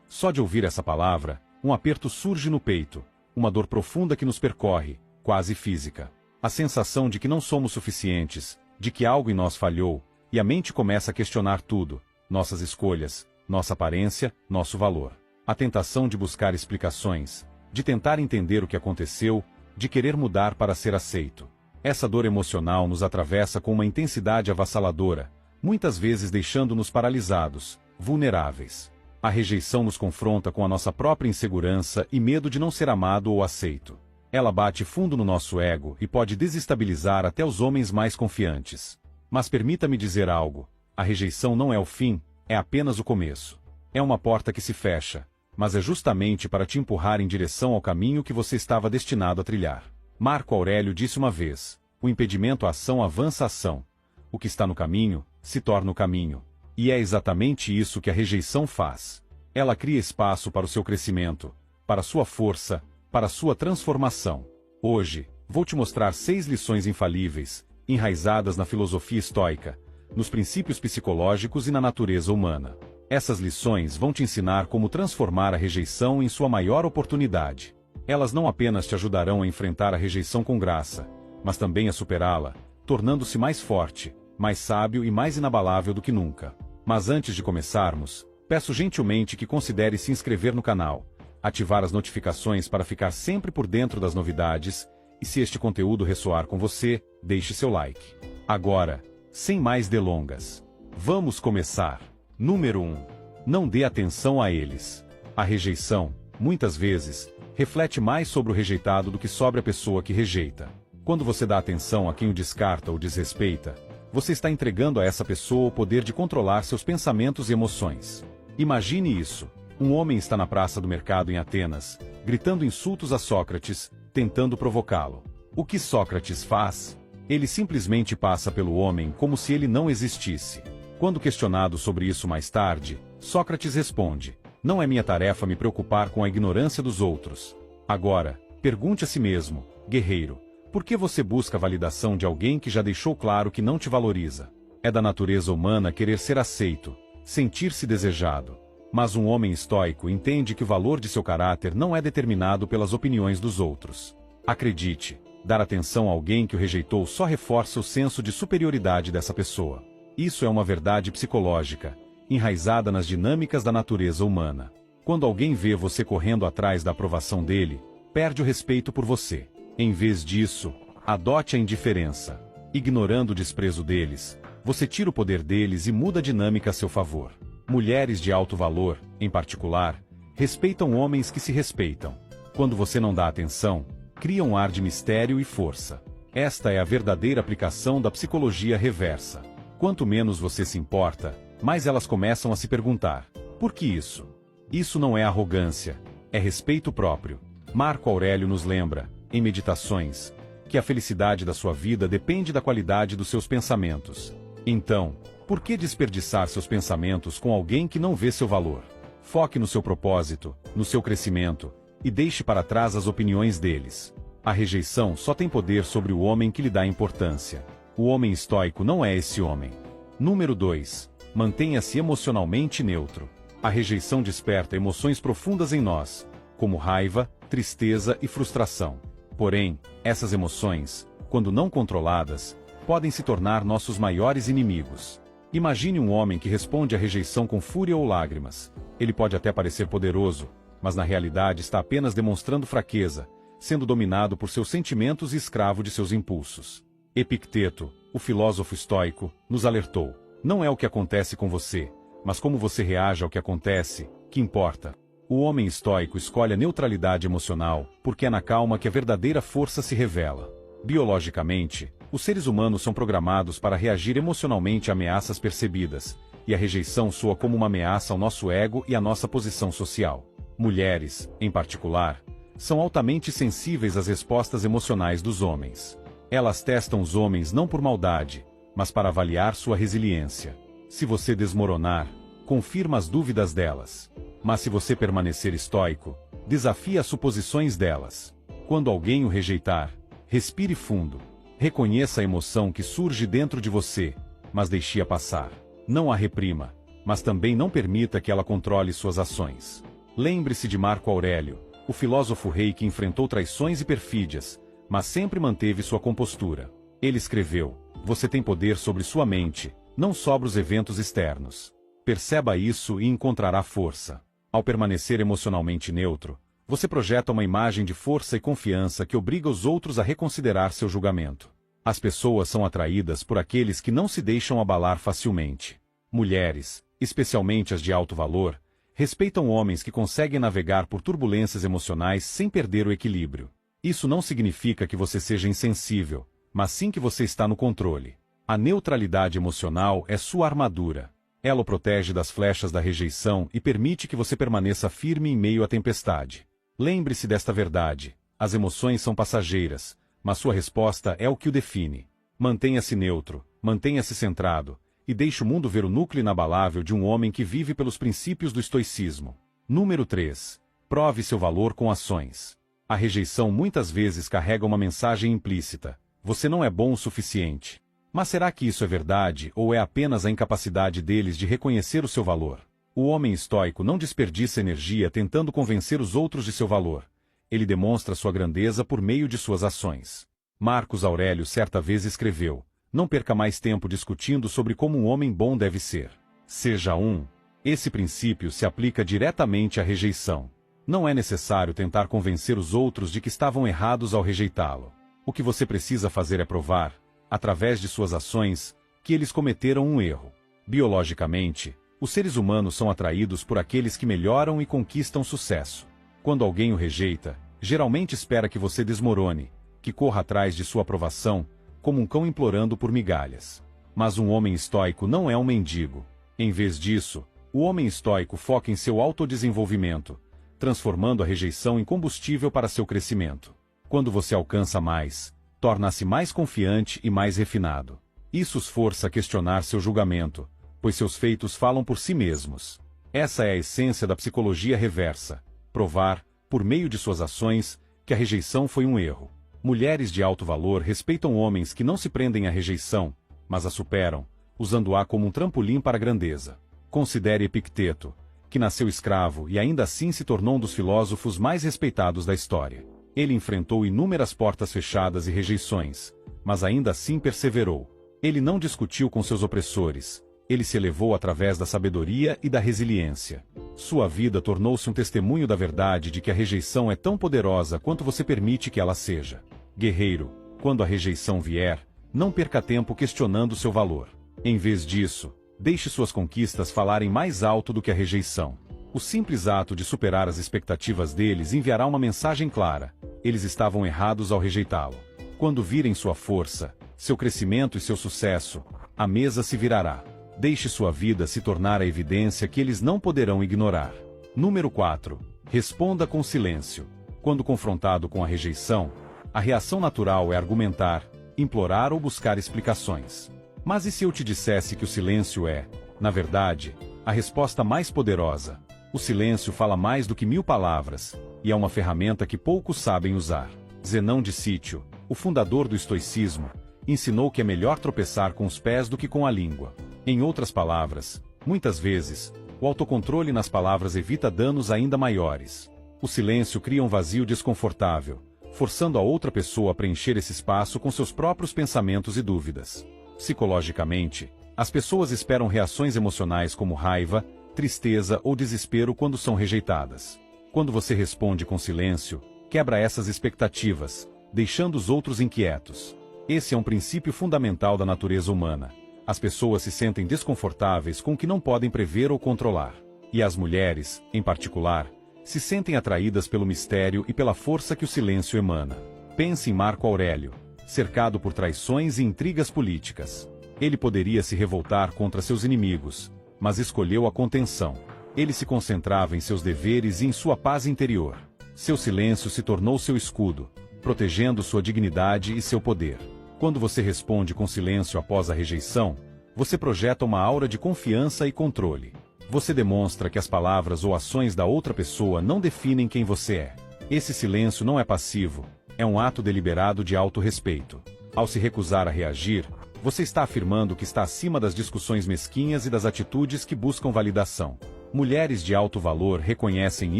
Só de ouvir essa palavra, um aperto surge no peito, uma dor profunda que nos percorre, quase física. A sensação de que não somos suficientes, de que algo em nós falhou, e a mente começa a questionar tudo, nossas escolhas, nossa aparência, nosso valor. A tentação de buscar explicações, de tentar entender o que aconteceu, de querer mudar para ser aceito. Essa dor emocional nos atravessa com uma intensidade avassaladora, muitas vezes deixando-nos paralisados, vulneráveis. A rejeição nos confronta com a nossa própria insegurança e medo de não ser amado ou aceito. Ela bate fundo no nosso ego e pode desestabilizar até os homens mais confiantes. Mas permita-me dizer algo: a rejeição não é o fim, é apenas o começo. É uma porta que se fecha, mas é justamente para te empurrar em direção ao caminho que você estava destinado a trilhar. Marco Aurélio disse uma vez: o impedimento à ação avança a ação. O que está no caminho, se torna o caminho. E é exatamente isso que a rejeição faz. Ela cria espaço para o seu crescimento, para a sua força, para a sua transformação. Hoje, vou te mostrar 6 lições infalíveis, enraizadas na filosofia estoica, nos princípios psicológicos e na natureza humana. Essas lições vão te ensinar como transformar a rejeição em sua maior oportunidade. Elas não apenas te ajudarão a enfrentar a rejeição com graça, mas também a superá-la, tornando-se mais forte, mais sábio e mais inabalável do que nunca. Mas antes de começarmos, peço gentilmente que considere se inscrever no canal, ativar as notificações para ficar sempre por dentro das novidades, e se este conteúdo ressoar com você, deixe seu like. Agora, sem mais delongas, vamos começar. Número 1. Não dê atenção a eles. A rejeição, muitas vezes, reflete mais sobre o rejeitado do que sobre a pessoa que rejeita. Quando você dá atenção a quem o descarta ou desrespeita, você está entregando a essa pessoa o poder de controlar seus pensamentos e emoções. Imagine isso: Um homem está na praça do mercado em Atenas, gritando insultos a Sócrates, tentando provocá-lo. O que Sócrates faz? Ele simplesmente passa pelo homem como se ele não existisse. Quando questionado sobre isso mais tarde, Sócrates responde: não é minha tarefa me preocupar com a ignorância dos outros. Agora, pergunte a si mesmo, guerreiro, por que você busca a validação de alguém que já deixou claro que não te valoriza? É da natureza humana querer ser aceito, sentir-se desejado. Mas um homem estoico entende que o valor de seu caráter não é determinado pelas opiniões dos outros. Acredite, dar atenção a alguém que o rejeitou só reforça o senso de superioridade dessa pessoa. Isso é uma verdade psicológica, enraizada nas dinâmicas da natureza humana. Quando alguém vê você correndo atrás da aprovação dele, perde o respeito por você. Em vez disso, adote a indiferença. Ignorando o desprezo deles, você tira o poder deles e muda a dinâmica a seu favor. Mulheres de alto valor, em particular, respeitam homens que se respeitam. Quando você não dá atenção, cria um ar de mistério e força. Esta é a verdadeira aplicação da psicologia reversa. Quanto menos você se importa, mais elas começam a se perguntar: por que isso? Isso não é arrogância, é respeito próprio. Marco Aurélio nos lembra, em Meditações, que a felicidade da sua vida depende da qualidade dos seus pensamentos. Então, por que desperdiçar seus pensamentos com alguém que não vê seu valor? Foque no seu propósito, no seu crescimento, e deixe para trás as opiniões deles. A rejeição só tem poder sobre o homem que lhe dá importância. O homem estoico não é esse homem. Número 2. Mantenha-se emocionalmente neutro. A rejeição desperta emoções profundas em nós, como raiva, tristeza e frustração. Porém, essas emoções, quando não controladas, podem se tornar nossos maiores inimigos. Imagine um homem que responde à rejeição com fúria ou lágrimas. Ele pode até parecer poderoso, mas na realidade está apenas demonstrando fraqueza, sendo dominado por seus sentimentos e escravo de seus impulsos. Epicteto, o filósofo estoico, nos alertou: não é o que acontece com você, mas como você reage ao que acontece, que importa. O homem estoico escolhe a neutralidade emocional, porque é na calma que a verdadeira força se revela. Biologicamente, os seres humanos são programados para reagir emocionalmente a ameaças percebidas, e a rejeição soa como uma ameaça ao nosso ego e à nossa posição social. Mulheres, em particular, são altamente sensíveis às respostas emocionais dos homens. Elas testam os homens não por maldade, mas para avaliar sua resiliência. Se você desmoronar, confirma as dúvidas delas. Mas se você permanecer estoico, desafia as suposições delas. Quando alguém o rejeitar, respire fundo. Reconheça a emoção que surge dentro de você, mas deixe-a passar. Não a reprima, mas também não permita que ela controle suas ações. Lembre-se de Marco Aurélio, o filósofo rei que enfrentou traições e perfídias, mas sempre manteve sua compostura. Ele escreveu: você tem poder sobre sua mente, não sobre os eventos externos. Perceba isso e encontrará força. Ao permanecer emocionalmente neutro, você projeta uma imagem de força e confiança que obriga os outros a reconsiderar seu julgamento. As pessoas são atraídas por aqueles que não se deixam abalar facilmente. Mulheres, especialmente as de alto valor, respeitam homens que conseguem navegar por turbulências emocionais sem perder o equilíbrio. Isso não significa que você seja insensível, mas sim que você está no controle. A neutralidade emocional é sua armadura. Ela o protege das flechas da rejeição e permite que você permaneça firme em meio à tempestade. Lembre-se desta verdade: as emoções são passageiras, mas sua resposta é o que o define. Mantenha-se neutro, mantenha-se centrado, e deixe o mundo ver o núcleo inabalável de um homem que vive pelos princípios do estoicismo. Número 3. Prove seu valor com ações. A rejeição muitas vezes carrega uma mensagem implícita: você não é bom o suficiente. Mas será que isso é verdade ou é apenas a incapacidade deles de reconhecer o seu valor? O homem estoico não desperdiça energia tentando convencer os outros de seu valor. Ele demonstra sua grandeza por meio de suas ações. Marcos Aurélio certa vez escreveu: não perca mais tempo discutindo sobre como um homem bom deve ser. Seja um. Esse princípio se aplica diretamente à rejeição. Não é necessário tentar convencer os outros de que estavam errados ao rejeitá-lo. O que você precisa fazer é provar, através de suas ações, que eles cometeram um erro. Biologicamente, os seres humanos são atraídos por aqueles que melhoram e conquistam sucesso. Quando alguém o rejeita, geralmente espera que você desmorone, que corra atrás de sua aprovação, como um cão implorando por migalhas. Mas um homem estoico não é um mendigo. Em vez disso, O homem estoico foca em seu autodesenvolvimento, transformando a rejeição em combustível para seu crescimento. Quando você alcança mais, torna-se mais confiante e mais refinado. Isso os força a questionar seu julgamento, pois seus feitos falam por si mesmos. Essa é a essência da psicologia reversa: provar, por meio de suas ações, que a rejeição foi um erro. Mulheres de alto valor respeitam homens que não se prendem à rejeição, mas a superam, usando-a como um trampolim para a grandeza. Considere Epicteto, que nasceu escravo e ainda assim se tornou um dos filósofos mais respeitados da história. Ele enfrentou inúmeras portas fechadas e rejeições, mas ainda assim perseverou. Ele não discutiu com seus opressores, ele se elevou através da sabedoria e da resiliência. Sua vida tornou-se um testemunho da verdade de que a rejeição é tão poderosa quanto você permite que ela seja. Guerreiro, quando a rejeição vier, não perca tempo questionando seu valor. Em vez disso, deixe suas conquistas falarem mais alto do que a rejeição. O simples ato de superar as expectativas deles enviará uma mensagem clara: eles estavam errados ao rejeitá-lo. Quando virem sua força, seu crescimento e seu sucesso, a mesa se virará. Deixe sua vida se tornar a evidência que eles não poderão ignorar. Número 4. Responda com silêncio. Quando confrontado com a rejeição, a reação natural é argumentar, implorar ou buscar explicações. Mas e se eu te dissesse que o silêncio é, na verdade, a resposta mais poderosa? O silêncio fala mais do que 1000 palavras, e é uma ferramenta que poucos sabem usar. Zenão de Sítio, o fundador do estoicismo, ensinou que é melhor tropeçar com os pés do que com a língua. Em outras palavras, muitas vezes, o autocontrole nas palavras evita danos ainda maiores. O silêncio cria um vazio desconfortável, forçando a outra pessoa a preencher esse espaço com seus próprios pensamentos e dúvidas. Psicologicamente, as pessoas esperam reações emocionais como raiva, tristeza ou desespero quando são rejeitadas. Quando você responde com silêncio, quebra essas expectativas, deixando os outros inquietos. Esse é um princípio fundamental da natureza humana. As pessoas se sentem desconfortáveis com o que não podem prever ou controlar. E as mulheres, em particular, se sentem atraídas pelo mistério e pela força que o silêncio emana. Pense em Marco Aurélio, cercado por traições e intrigas políticas. Ele poderia se revoltar contra seus inimigos, mas escolheu a contenção. Ele se concentrava em seus deveres e em sua paz interior. Seu silêncio se tornou seu escudo, protegendo sua dignidade e seu poder. Quando você responde com silêncio após a rejeição, você projeta uma aura de confiança e controle. Você demonstra que as palavras ou ações da outra pessoa não definem quem você é. Esse silêncio não é passivo, é um ato deliberado de autorrespeito. Ao se recusar a reagir, você está afirmando que está acima das discussões mesquinhas e das atitudes que buscam validação. Mulheres de alto valor reconhecem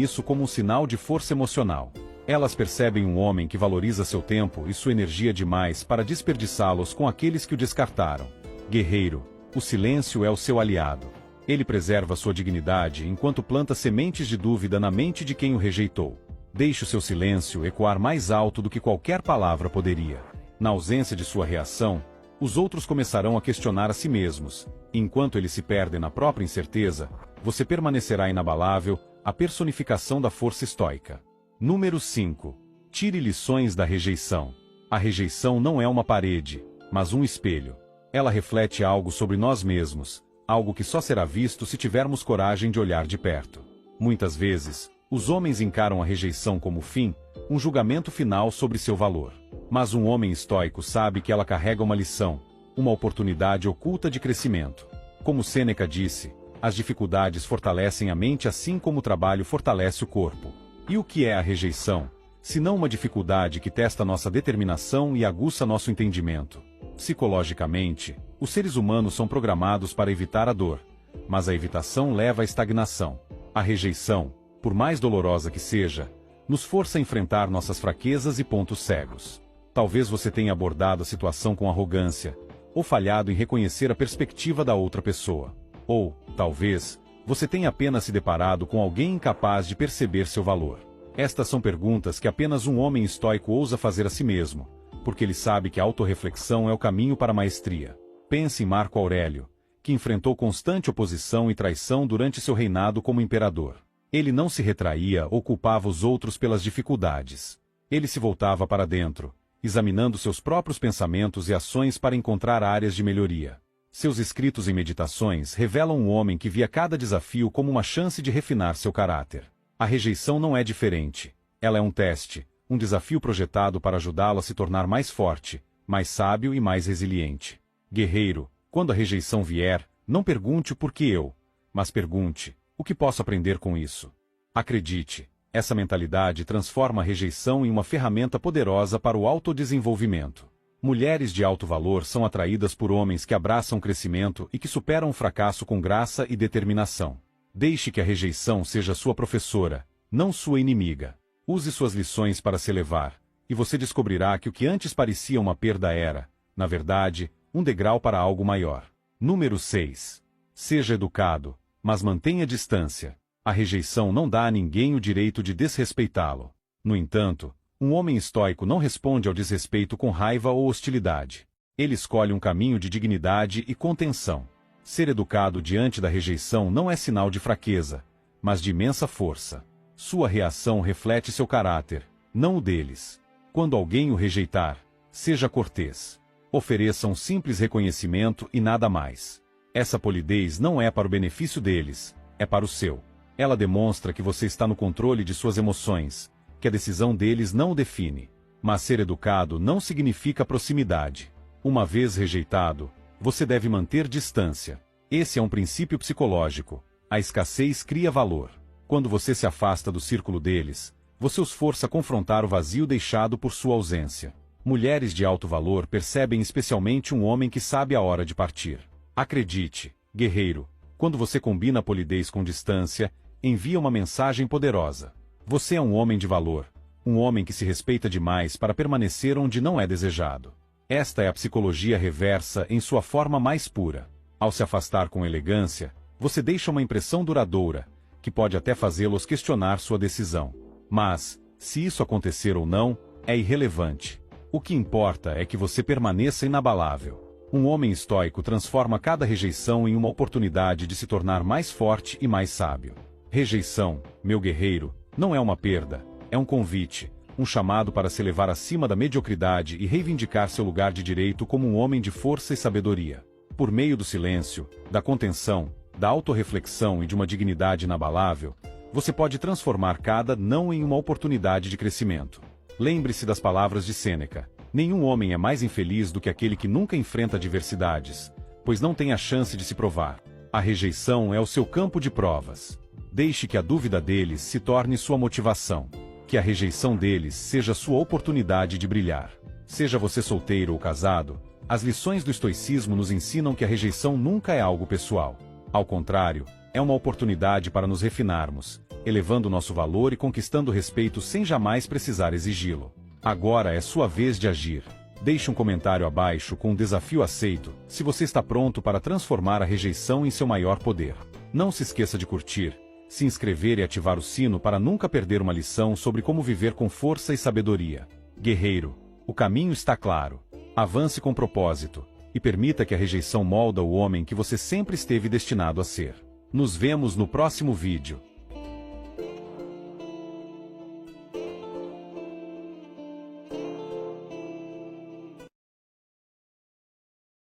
isso como um sinal de força emocional. Elas percebem um homem que valoriza seu tempo e sua energia demais para desperdiçá-los com aqueles que o descartaram. Guerreiro, o silêncio é o seu aliado. Ele preserva sua dignidade enquanto planta sementes de dúvida na mente de quem o rejeitou. Deixe o seu silêncio ecoar mais alto do que qualquer palavra poderia. Na ausência de sua reação, os outros começarão a questionar a si mesmos. Enquanto eles se perdem na própria incerteza, você permanecerá inabalável, a personificação da força estoica. Número 5. Tire lições da rejeição. A rejeição não é uma parede, mas um espelho. Ela reflete algo sobre nós mesmos, algo que só será visto se tivermos coragem de olhar de perto. Muitas vezes, os homens encaram a rejeição como fim, um julgamento final sobre seu valor. Mas um homem estoico sabe que ela carrega uma lição, uma oportunidade oculta de crescimento. Como Sêneca disse, as dificuldades fortalecem a mente assim como o trabalho fortalece o corpo. E o que é a rejeição, se não uma dificuldade que testa nossa determinação e aguça nosso entendimento? Psicologicamente, os seres humanos são programados para evitar a dor, mas a evitação leva à estagnação. A rejeição, por mais dolorosa que seja, nos força a enfrentar nossas fraquezas e pontos cegos. Talvez você tenha abordado a situação com arrogância, ou falhado em reconhecer a perspectiva da outra pessoa. Ou, talvez, você tenha apenas se deparado com alguém incapaz de perceber seu valor. Estas são perguntas que apenas um homem estoico ousa fazer a si mesmo, porque ele sabe que a autorreflexão é o caminho para a maestria. Pense em Marco Aurélio, que enfrentou constante oposição e traição durante seu reinado como imperador. Ele não se retraía ou culpava os outros pelas dificuldades. Ele se voltava para dentro, examinando seus próprios pensamentos e ações para encontrar áreas de melhoria. Seus escritos e meditações revelam um homem que via cada desafio como uma chance de refinar seu caráter. A rejeição não é diferente. Ela é um teste, um desafio projetado para ajudá-lo a se tornar mais forte, mais sábio e mais resiliente. Guerreiro, quando a rejeição vier, não pergunte o porquê eu, mas pergunte, o que posso aprender com isso? Acredite, essa mentalidade transforma a rejeição em uma ferramenta poderosa para o autodesenvolvimento. Mulheres de alto valor são atraídas por homens que abraçam o crescimento e que superam o fracasso com graça e determinação. Deixe que a rejeição seja sua professora, não sua inimiga. Use suas lições para se elevar, e você descobrirá que o que antes parecia uma perda era, na verdade, um degrau para algo maior. Número 6. Seja educado, mas mantenha distância. A rejeição não dá a ninguém o direito de desrespeitá-lo. No entanto, um homem estoico não responde ao desrespeito com raiva ou hostilidade. Ele escolhe um caminho de dignidade e contenção. Ser educado diante da rejeição não é sinal de fraqueza, mas de imensa força. Sua reação reflete seu caráter, não o deles. Quando alguém o rejeitar, seja cortês. Ofereça um simples reconhecimento e nada mais. Essa polidez não é para o benefício deles, é para o seu. Ela demonstra que você está no controle de suas emoções, que a decisão deles não o define. Mas ser educado não significa proximidade. Uma vez rejeitado, você deve manter distância. Esse é um princípio psicológico. A escassez cria valor. Quando você se afasta do círculo deles, você os força a confrontar o vazio deixado por sua ausência. Mulheres de alto valor percebem especialmente um homem que sabe a hora de partir. Acredite, guerreiro, quando você combina a polidez com distância, envia uma mensagem poderosa. Você é um homem de valor, um homem que se respeita demais para permanecer onde não é desejado. Esta é a psicologia reversa em sua forma mais pura. Ao se afastar com elegância, você deixa uma impressão duradoura, que pode até fazê-los questionar sua decisão. Mas, se isso acontecer ou não, é irrelevante. O que importa é que você permaneça inabalável. Um homem estoico transforma cada rejeição em uma oportunidade de se tornar mais forte e mais sábio. Rejeição, meu guerreiro, não é uma perda, é um convite, um chamado para se elevar acima da mediocridade e reivindicar seu lugar de direito como um homem de força e sabedoria. Por meio do silêncio, da contenção, da autorreflexão e de uma dignidade inabalável, você pode transformar cada não em uma oportunidade de crescimento. Lembre-se das palavras de Sêneca: nenhum homem é mais infeliz do que aquele que nunca enfrenta adversidades, pois não tem a chance de se provar. A rejeição é o seu campo de provas. Deixe que a dúvida deles se torne sua motivação. Que a rejeição deles seja sua oportunidade de brilhar. Seja você solteiro ou casado, as lições do estoicismo nos ensinam que a rejeição nunca é algo pessoal. Ao contrário, é uma oportunidade para nos refinarmos, elevando nosso valor e conquistando respeito sem jamais precisar exigi-lo. Agora é sua vez de agir. Deixe um comentário abaixo com um desafio aceito, se você está pronto para transformar a rejeição em seu maior poder. Não se esqueça de curtir, se inscrever e ativar o sino para nunca perder uma lição sobre como viver com força e sabedoria. Guerreiro, o caminho está claro. Avance com propósito, e permita que a rejeição molda o homem que você sempre esteve destinado a ser. Nos vemos no próximo vídeo.